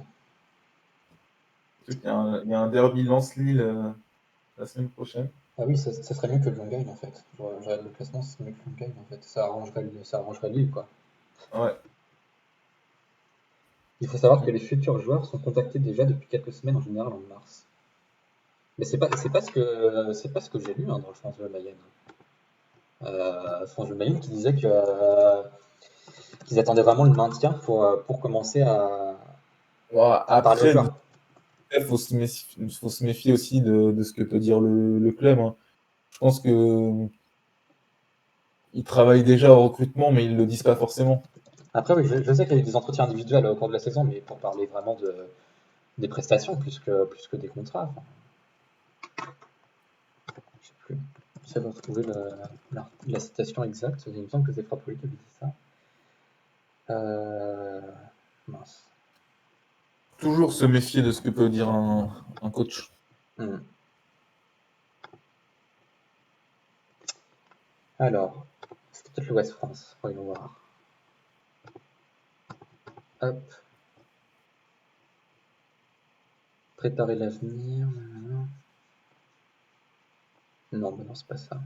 Il y a un derby Lens-Lille la semaine prochaine. Ah oui, ça serait mieux que Lyon gagne en fait. Je regarde le classement, ça serait mieux que Lyon gagne en fait. Ça arrangerait Lille quoi. Ouais. Il faut savoir que les futurs joueurs sont contactés déjà depuis quelques semaines, en général en mars. Mais c'est pas ce que j'ai lu hein, dans le France de Mayenne. France de Mayenne qui disait qu'ils attendaient vraiment le maintien pour commencer Ouais, à parler aux après, joueurs. faut se méfier aussi de ce que peut dire le club, hein. Je pense que ils travaillent déjà au recrutement, mais ils le disent pas forcément. Après, oui, je sais qu'il y a eu des entretiens individuels au cours de la saison, mais pour parler vraiment des prestations plus que des contrats. Enfin, je sais plus. J'essaie de retrouver la citation exacte. Il me semble que c'est Frappoli qui avait dit ça. Euh, mince. Toujours se méfier de ce que peut dire un coach. Hmm. Alors, c'était peut-être l'Ouest France. Voyons voir. Hop, préparer l'avenir. Nanana. Non, mais non, c'est pas ça.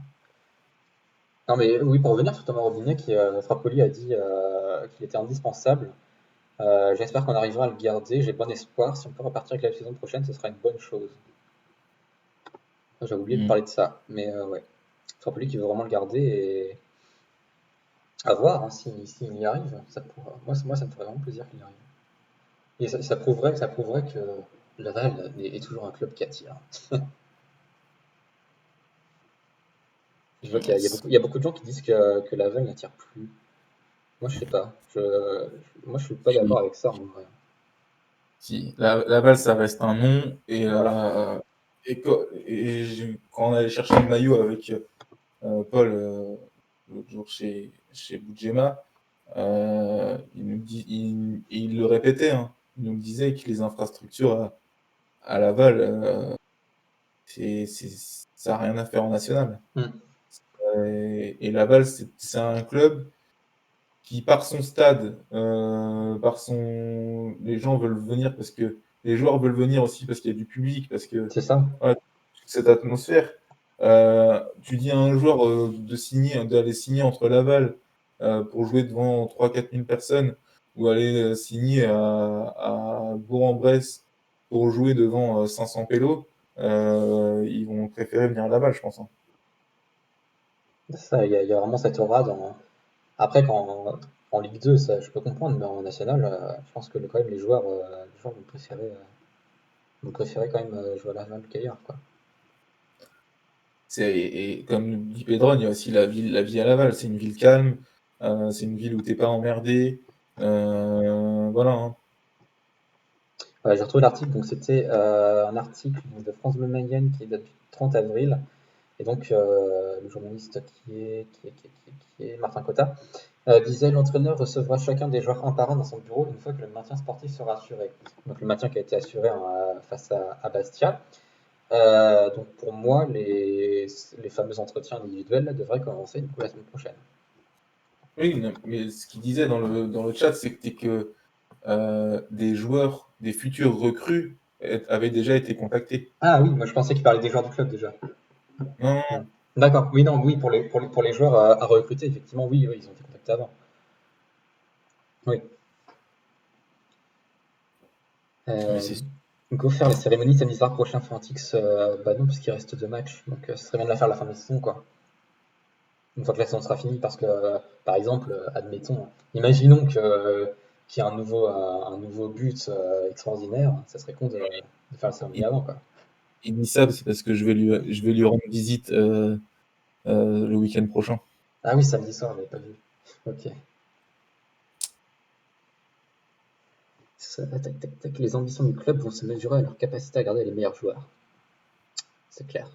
Non, mais oui, pour revenir sur Thomas Robinet, Frappoli a dit qu'il était indispensable. J'espère qu'on arrivera à le garder. J'ai bon espoir. Si on peut repartir avec la saison prochaine, ce sera une bonne chose. J'avais oublié de Mm. parler de ça, mais ouais. Frappoli qui veut vraiment le garder et à voir hein, s'il y arrive. Moi, ça me ferait vraiment plaisir qu'il y arrive. Et ça prouverait que Laval est toujours un club qui attire. Je vois qu'il y a beaucoup de gens qui disent que Laval n'attire plus. Moi, je sais pas. Moi, je suis pas d'accord avec ça en vrai. Si, Laval, ça reste un nom. Et, Voilà. quand on allait chercher le maillot avec Paul l'autre jour chez Boudjema, il le répétait, hein. Il nous disait que les infrastructures à Laval, ça n'a rien à faire en national. Hmm. Et Laval, c'est un club qui, par son stade, les gens veulent venir parce que les joueurs veulent venir aussi parce qu'il y a du public, parce que C'est ça. voilà, toute cette atmosphère. Tu dis à un joueur d'aller signer entre Laval pour jouer devant 3 000 à 4 000 personnes ou aller signer à Bourg-en-Bresse pour jouer devant 500 pélos, ils vont préférer venir à Laval, je pense, hein. C'est ça. Il y a vraiment cette aura dans. Après, en Ligue 2, ça, je peux comprendre, mais en National, je pense que quand même les joueurs vont préférer quand même jouer à Laval qu'ailleurs, quoi. Et comme le dit Pedron, il y a aussi la vie à Laval. C'est une ville calme, c'est une ville où t'es pas emmerdé. Voilà, hein. Ouais, j'ai retrouvé l'article, donc c'était un article donc, de France Bleu Mayenne qui date du 30 avril. Et donc, le journaliste qui est Martin Cotta disait l'entraîneur recevra chacun des joueurs un par un dans son bureau une fois que le maintien sportif sera assuré. Donc, le maintien qui a été assuré hein, face à Bastia. Donc pour moi, les fameux entretiens individuels là, devraient commencer du coup la semaine prochaine. Oui, non, mais ce qu'il disait dans le chat, c'est que des joueurs, des futurs recrues avaient déjà été contactés. Ah oui, moi je pensais qu'il parlait des joueurs du club déjà. Non, non, Hmm. D'accord, oui, non, oui, pour les joueurs à recruter, effectivement, oui, oui, ils ont été contactés avant. Oui. mais Euh, c'est Go faire les cérémonies samedi soir prochain, Fantix, bah non, puisqu'il reste 2 matchs, donc ce serait bien de la faire à la fin de la saison, quoi. Une fois que la saison sera finie, parce que, par exemple, admettons, imaginons qu'il y ait un nouveau but extraordinaire, ça serait con de faire la cérémonie il, avant, quoi. il dit ça, c'est parce que je vais lui rendre visite le week-end prochain. Ah oui, samedi soir, je l'avais pas vu. Ok. Tac, tac, tac. Les ambitions du club vont se mesurer à leur capacité à garder les meilleurs joueurs. C'est clair.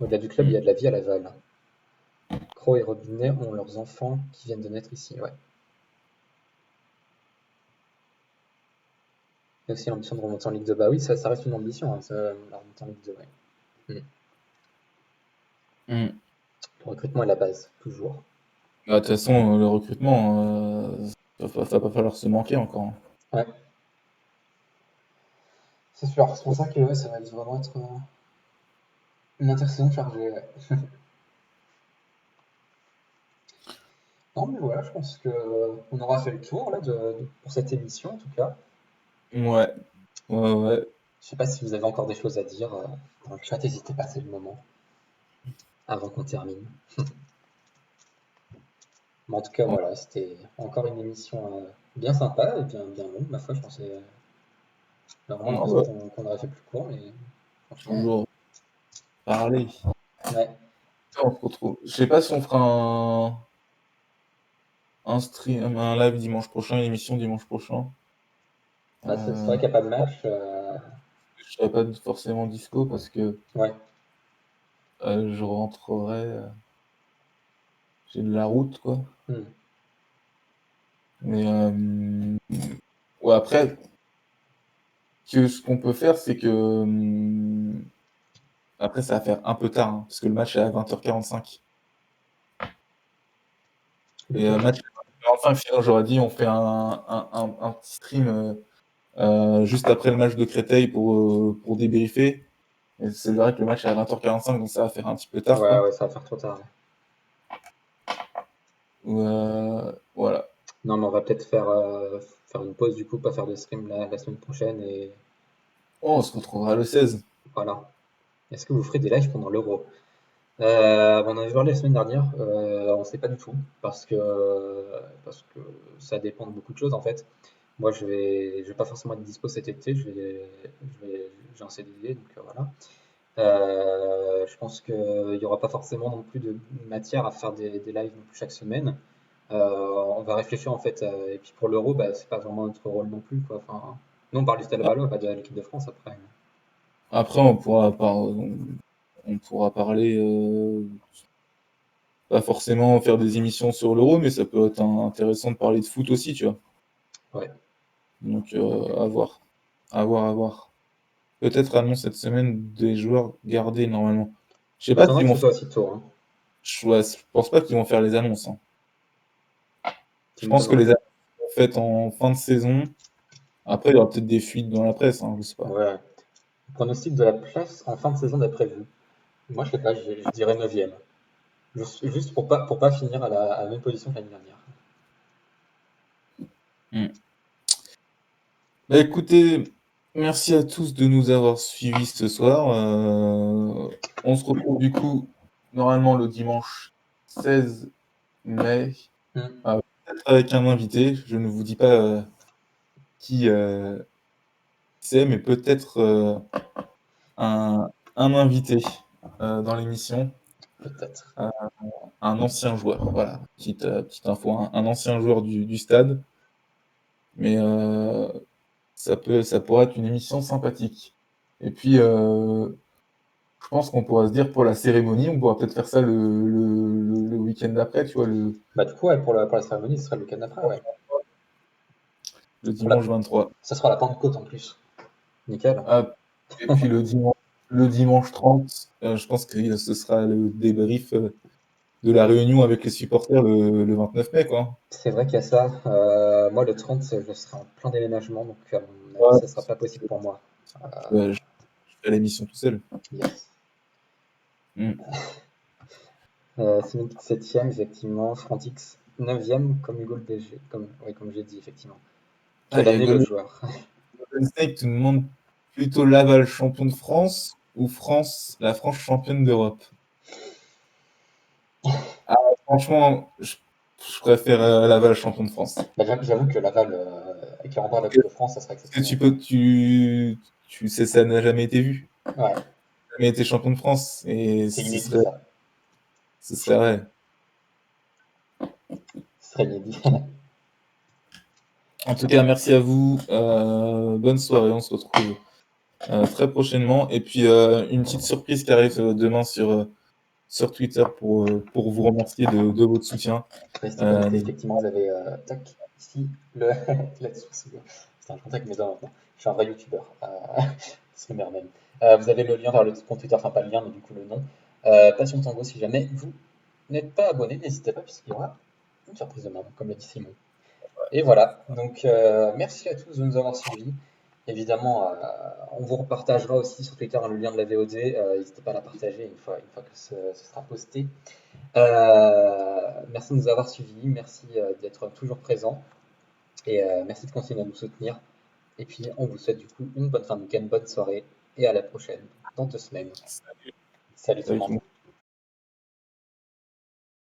Au-delà du club, il y Mm. a de la vie à Laval. Croc et Robinet ont leurs enfants qui viennent de naître ici, ouais. Il y a aussi l'ambition de remonter en Ligue 2. Bah oui, ça reste une ambition, hein, la remontée en Ligue 2, ouais. Mm. Le recrutement est la base, toujours. Bah, de toute façon, le recrutement, va pas falloir se manquer encore, hein. Ouais, c'est sûr. C'est pour ça que ouais, ça va vraiment être une intersaison chargée, ouais. Non, mais voilà, je pense que on aura fait le tour là, pour cette émission, en tout cas. Ouais, ouais, ouais. Je sais pas si vous avez encore des choses à dire dans le chat, n'hésitez pas, c'est le moment, avant qu'on termine. Mais en tout cas, Ouais. voilà, c'était encore une émission bien sympa et bien longue, ma foi. Normalement, je pensais Ouais, qu'on aurait fait plus court, mais franchement, toujours parler. ouais. On se retrouve. Je sais pas si on fera un stream, un live dimanche prochain, une émission dimanche prochain. Bah, c'est vrai Euh, qu'il n'y a pas de match. je serai pas forcément disco parce que Ouais. je rentrerai. J'ai de la route, quoi. Hmm. Mais ouais, après, ce qu'on peut faire, c'est que après, ça va faire un peu tard, hein, parce que le match est à 20h45. Le Et prochain. match à 20h45, sinon j'aurais dit on fait un petit stream juste après le match de Créteil pour débriefer. Et c'est vrai que le match est à 20h45, donc ça va faire un petit peu tard, Ouais, quoi. ouais, ça va faire trop tard. Voilà. Non, mais on va peut-être faire une pause du coup, pas faire de stream la semaine prochaine et Oh, on se retrouvera le 16. voilà. Est-ce que vous ferez des lives pendant l'Euro? On en avait parlé la semaine dernière, on ne sait pas du tout parce que ça dépend de beaucoup de choses en fait. Moi, je vais pas forcément être dispo cet été, j'ai un CDD, donc voilà. Je pense qu'il n'y aura pas forcément non plus de matière à faire des lives non plus chaque semaine. On va réfléchir en fait, et puis pour l'Euro, bah, c'est pas vraiment notre rôle non plus, quoi. Enfin, nous on parle du Stade Valois, pas de l'équipe de France après. Après, on pourra parler, pas forcément faire des émissions sur l'Euro, mais ça peut être intéressant de parler de foot aussi, tu vois. Ouais. Donc, à voir. À voir, à voir. Peut-être annonce cette semaine des joueurs gardés normalement. Je sais Ça pas m'étonnerait s'ils que vont ce faire. soit aussi tôt, hein. Ouais, je pense pas qu'ils vont faire les annonces, hein. Ça Je pense que m'étonnerait. les annonces seront faites en fin de saison. Après, il y aura peut-être des fuites dans la presse, hein, je sais pas. Ouais. Le pronostic de la place en fin de saison d'après vous. Moi, je sais pas, je dirais 9e. Juste pour pas finir à la même position que l'année dernière. Hmm. Bah écoutez, merci à tous de nous avoir suivis ce soir. On se retrouve du coup normalement le dimanche 16 mai, Hmm. peut-être avec un invité. Je ne vous dis pas qui c'est, mais peut-être un invité dans l'émission, Peut-être. euh, un ancien joueur. Voilà, petite info, un ancien joueur du stade, mais ça pourrait être une émission sympathique. Et puis, je pense qu'on pourra se dire pour la cérémonie, on pourra peut-être faire ça le week-end d'après, tu vois, le, Bah, du coup, ouais, pour la cérémonie, ce sera le week-end après, ouais. le Pour la- dimanche 23. Ça sera la Pentecôte en plus. Nickel. Ah, et puis le dimanche le dimanche 30, je pense que ce sera le débrief de la réunion avec les supporters le 29 mai, quoi. C'est vrai qu'il y a ça. Moi, le 30, je serai en plein déménagement, donc à mon avis, Ouais, ça sera pas possible pour moi. je fais l'émission tout seul. Yes. Mm. Cynic 7ème, effectivement. Frantix 9ème, comme Hugo le BG. Comme, oui, comme j'ai dit, effectivement. Ah, Quelle il y a année le joueur? Golden Snake, tu me demandes plutôt Laval champion de France ou la France championne d'Europe? Ah, franchement, je préfère Laval champion de France. Bah, j'avoue que Laval, avec le rempart de la Parce Coupe de France, ça serait que exceptionnel. tu sais, ça n'a jamais été vu. Ouais, Jamais été champion de France. Et c'est ce inédit serait, ça. ce serait vrai. Ce serait inédit. En tout cas, merci à vous. Bonne soirée. On se retrouve très prochainement. Et puis, une petite surprise qui arrive demain sur Twitter pour vous remercier de votre soutien. Restez connectés, N'hésitez effectivement, vous avez tac, ici, le là-dessous. C'est un contact avec mes doigts maintenant. Je suis un vrai youtubeur. C'est le meilleur même. Vous avez le lien vers le compte Twitter, enfin pas le lien, mais du coup le nom. Passion Tango, si jamais vous n'êtes pas abonné, n'hésitez pas, puisqu'il y aura une surprise demain, comme l'a dit Simon. Et voilà, donc merci à tous de nous avoir suivis. Évidemment, on vous repartagera aussi sur Twitter le lien de la VOD. N'hésitez pas à la partager une fois que ce sera posté. Merci de nous avoir suivis, merci d'être toujours présent et merci de continuer à nous soutenir. Et puis on vous souhaite du coup une bonne fin de week-end, bonne soirée et à la prochaine dans 2 semaines. Salut tout le monde. pas.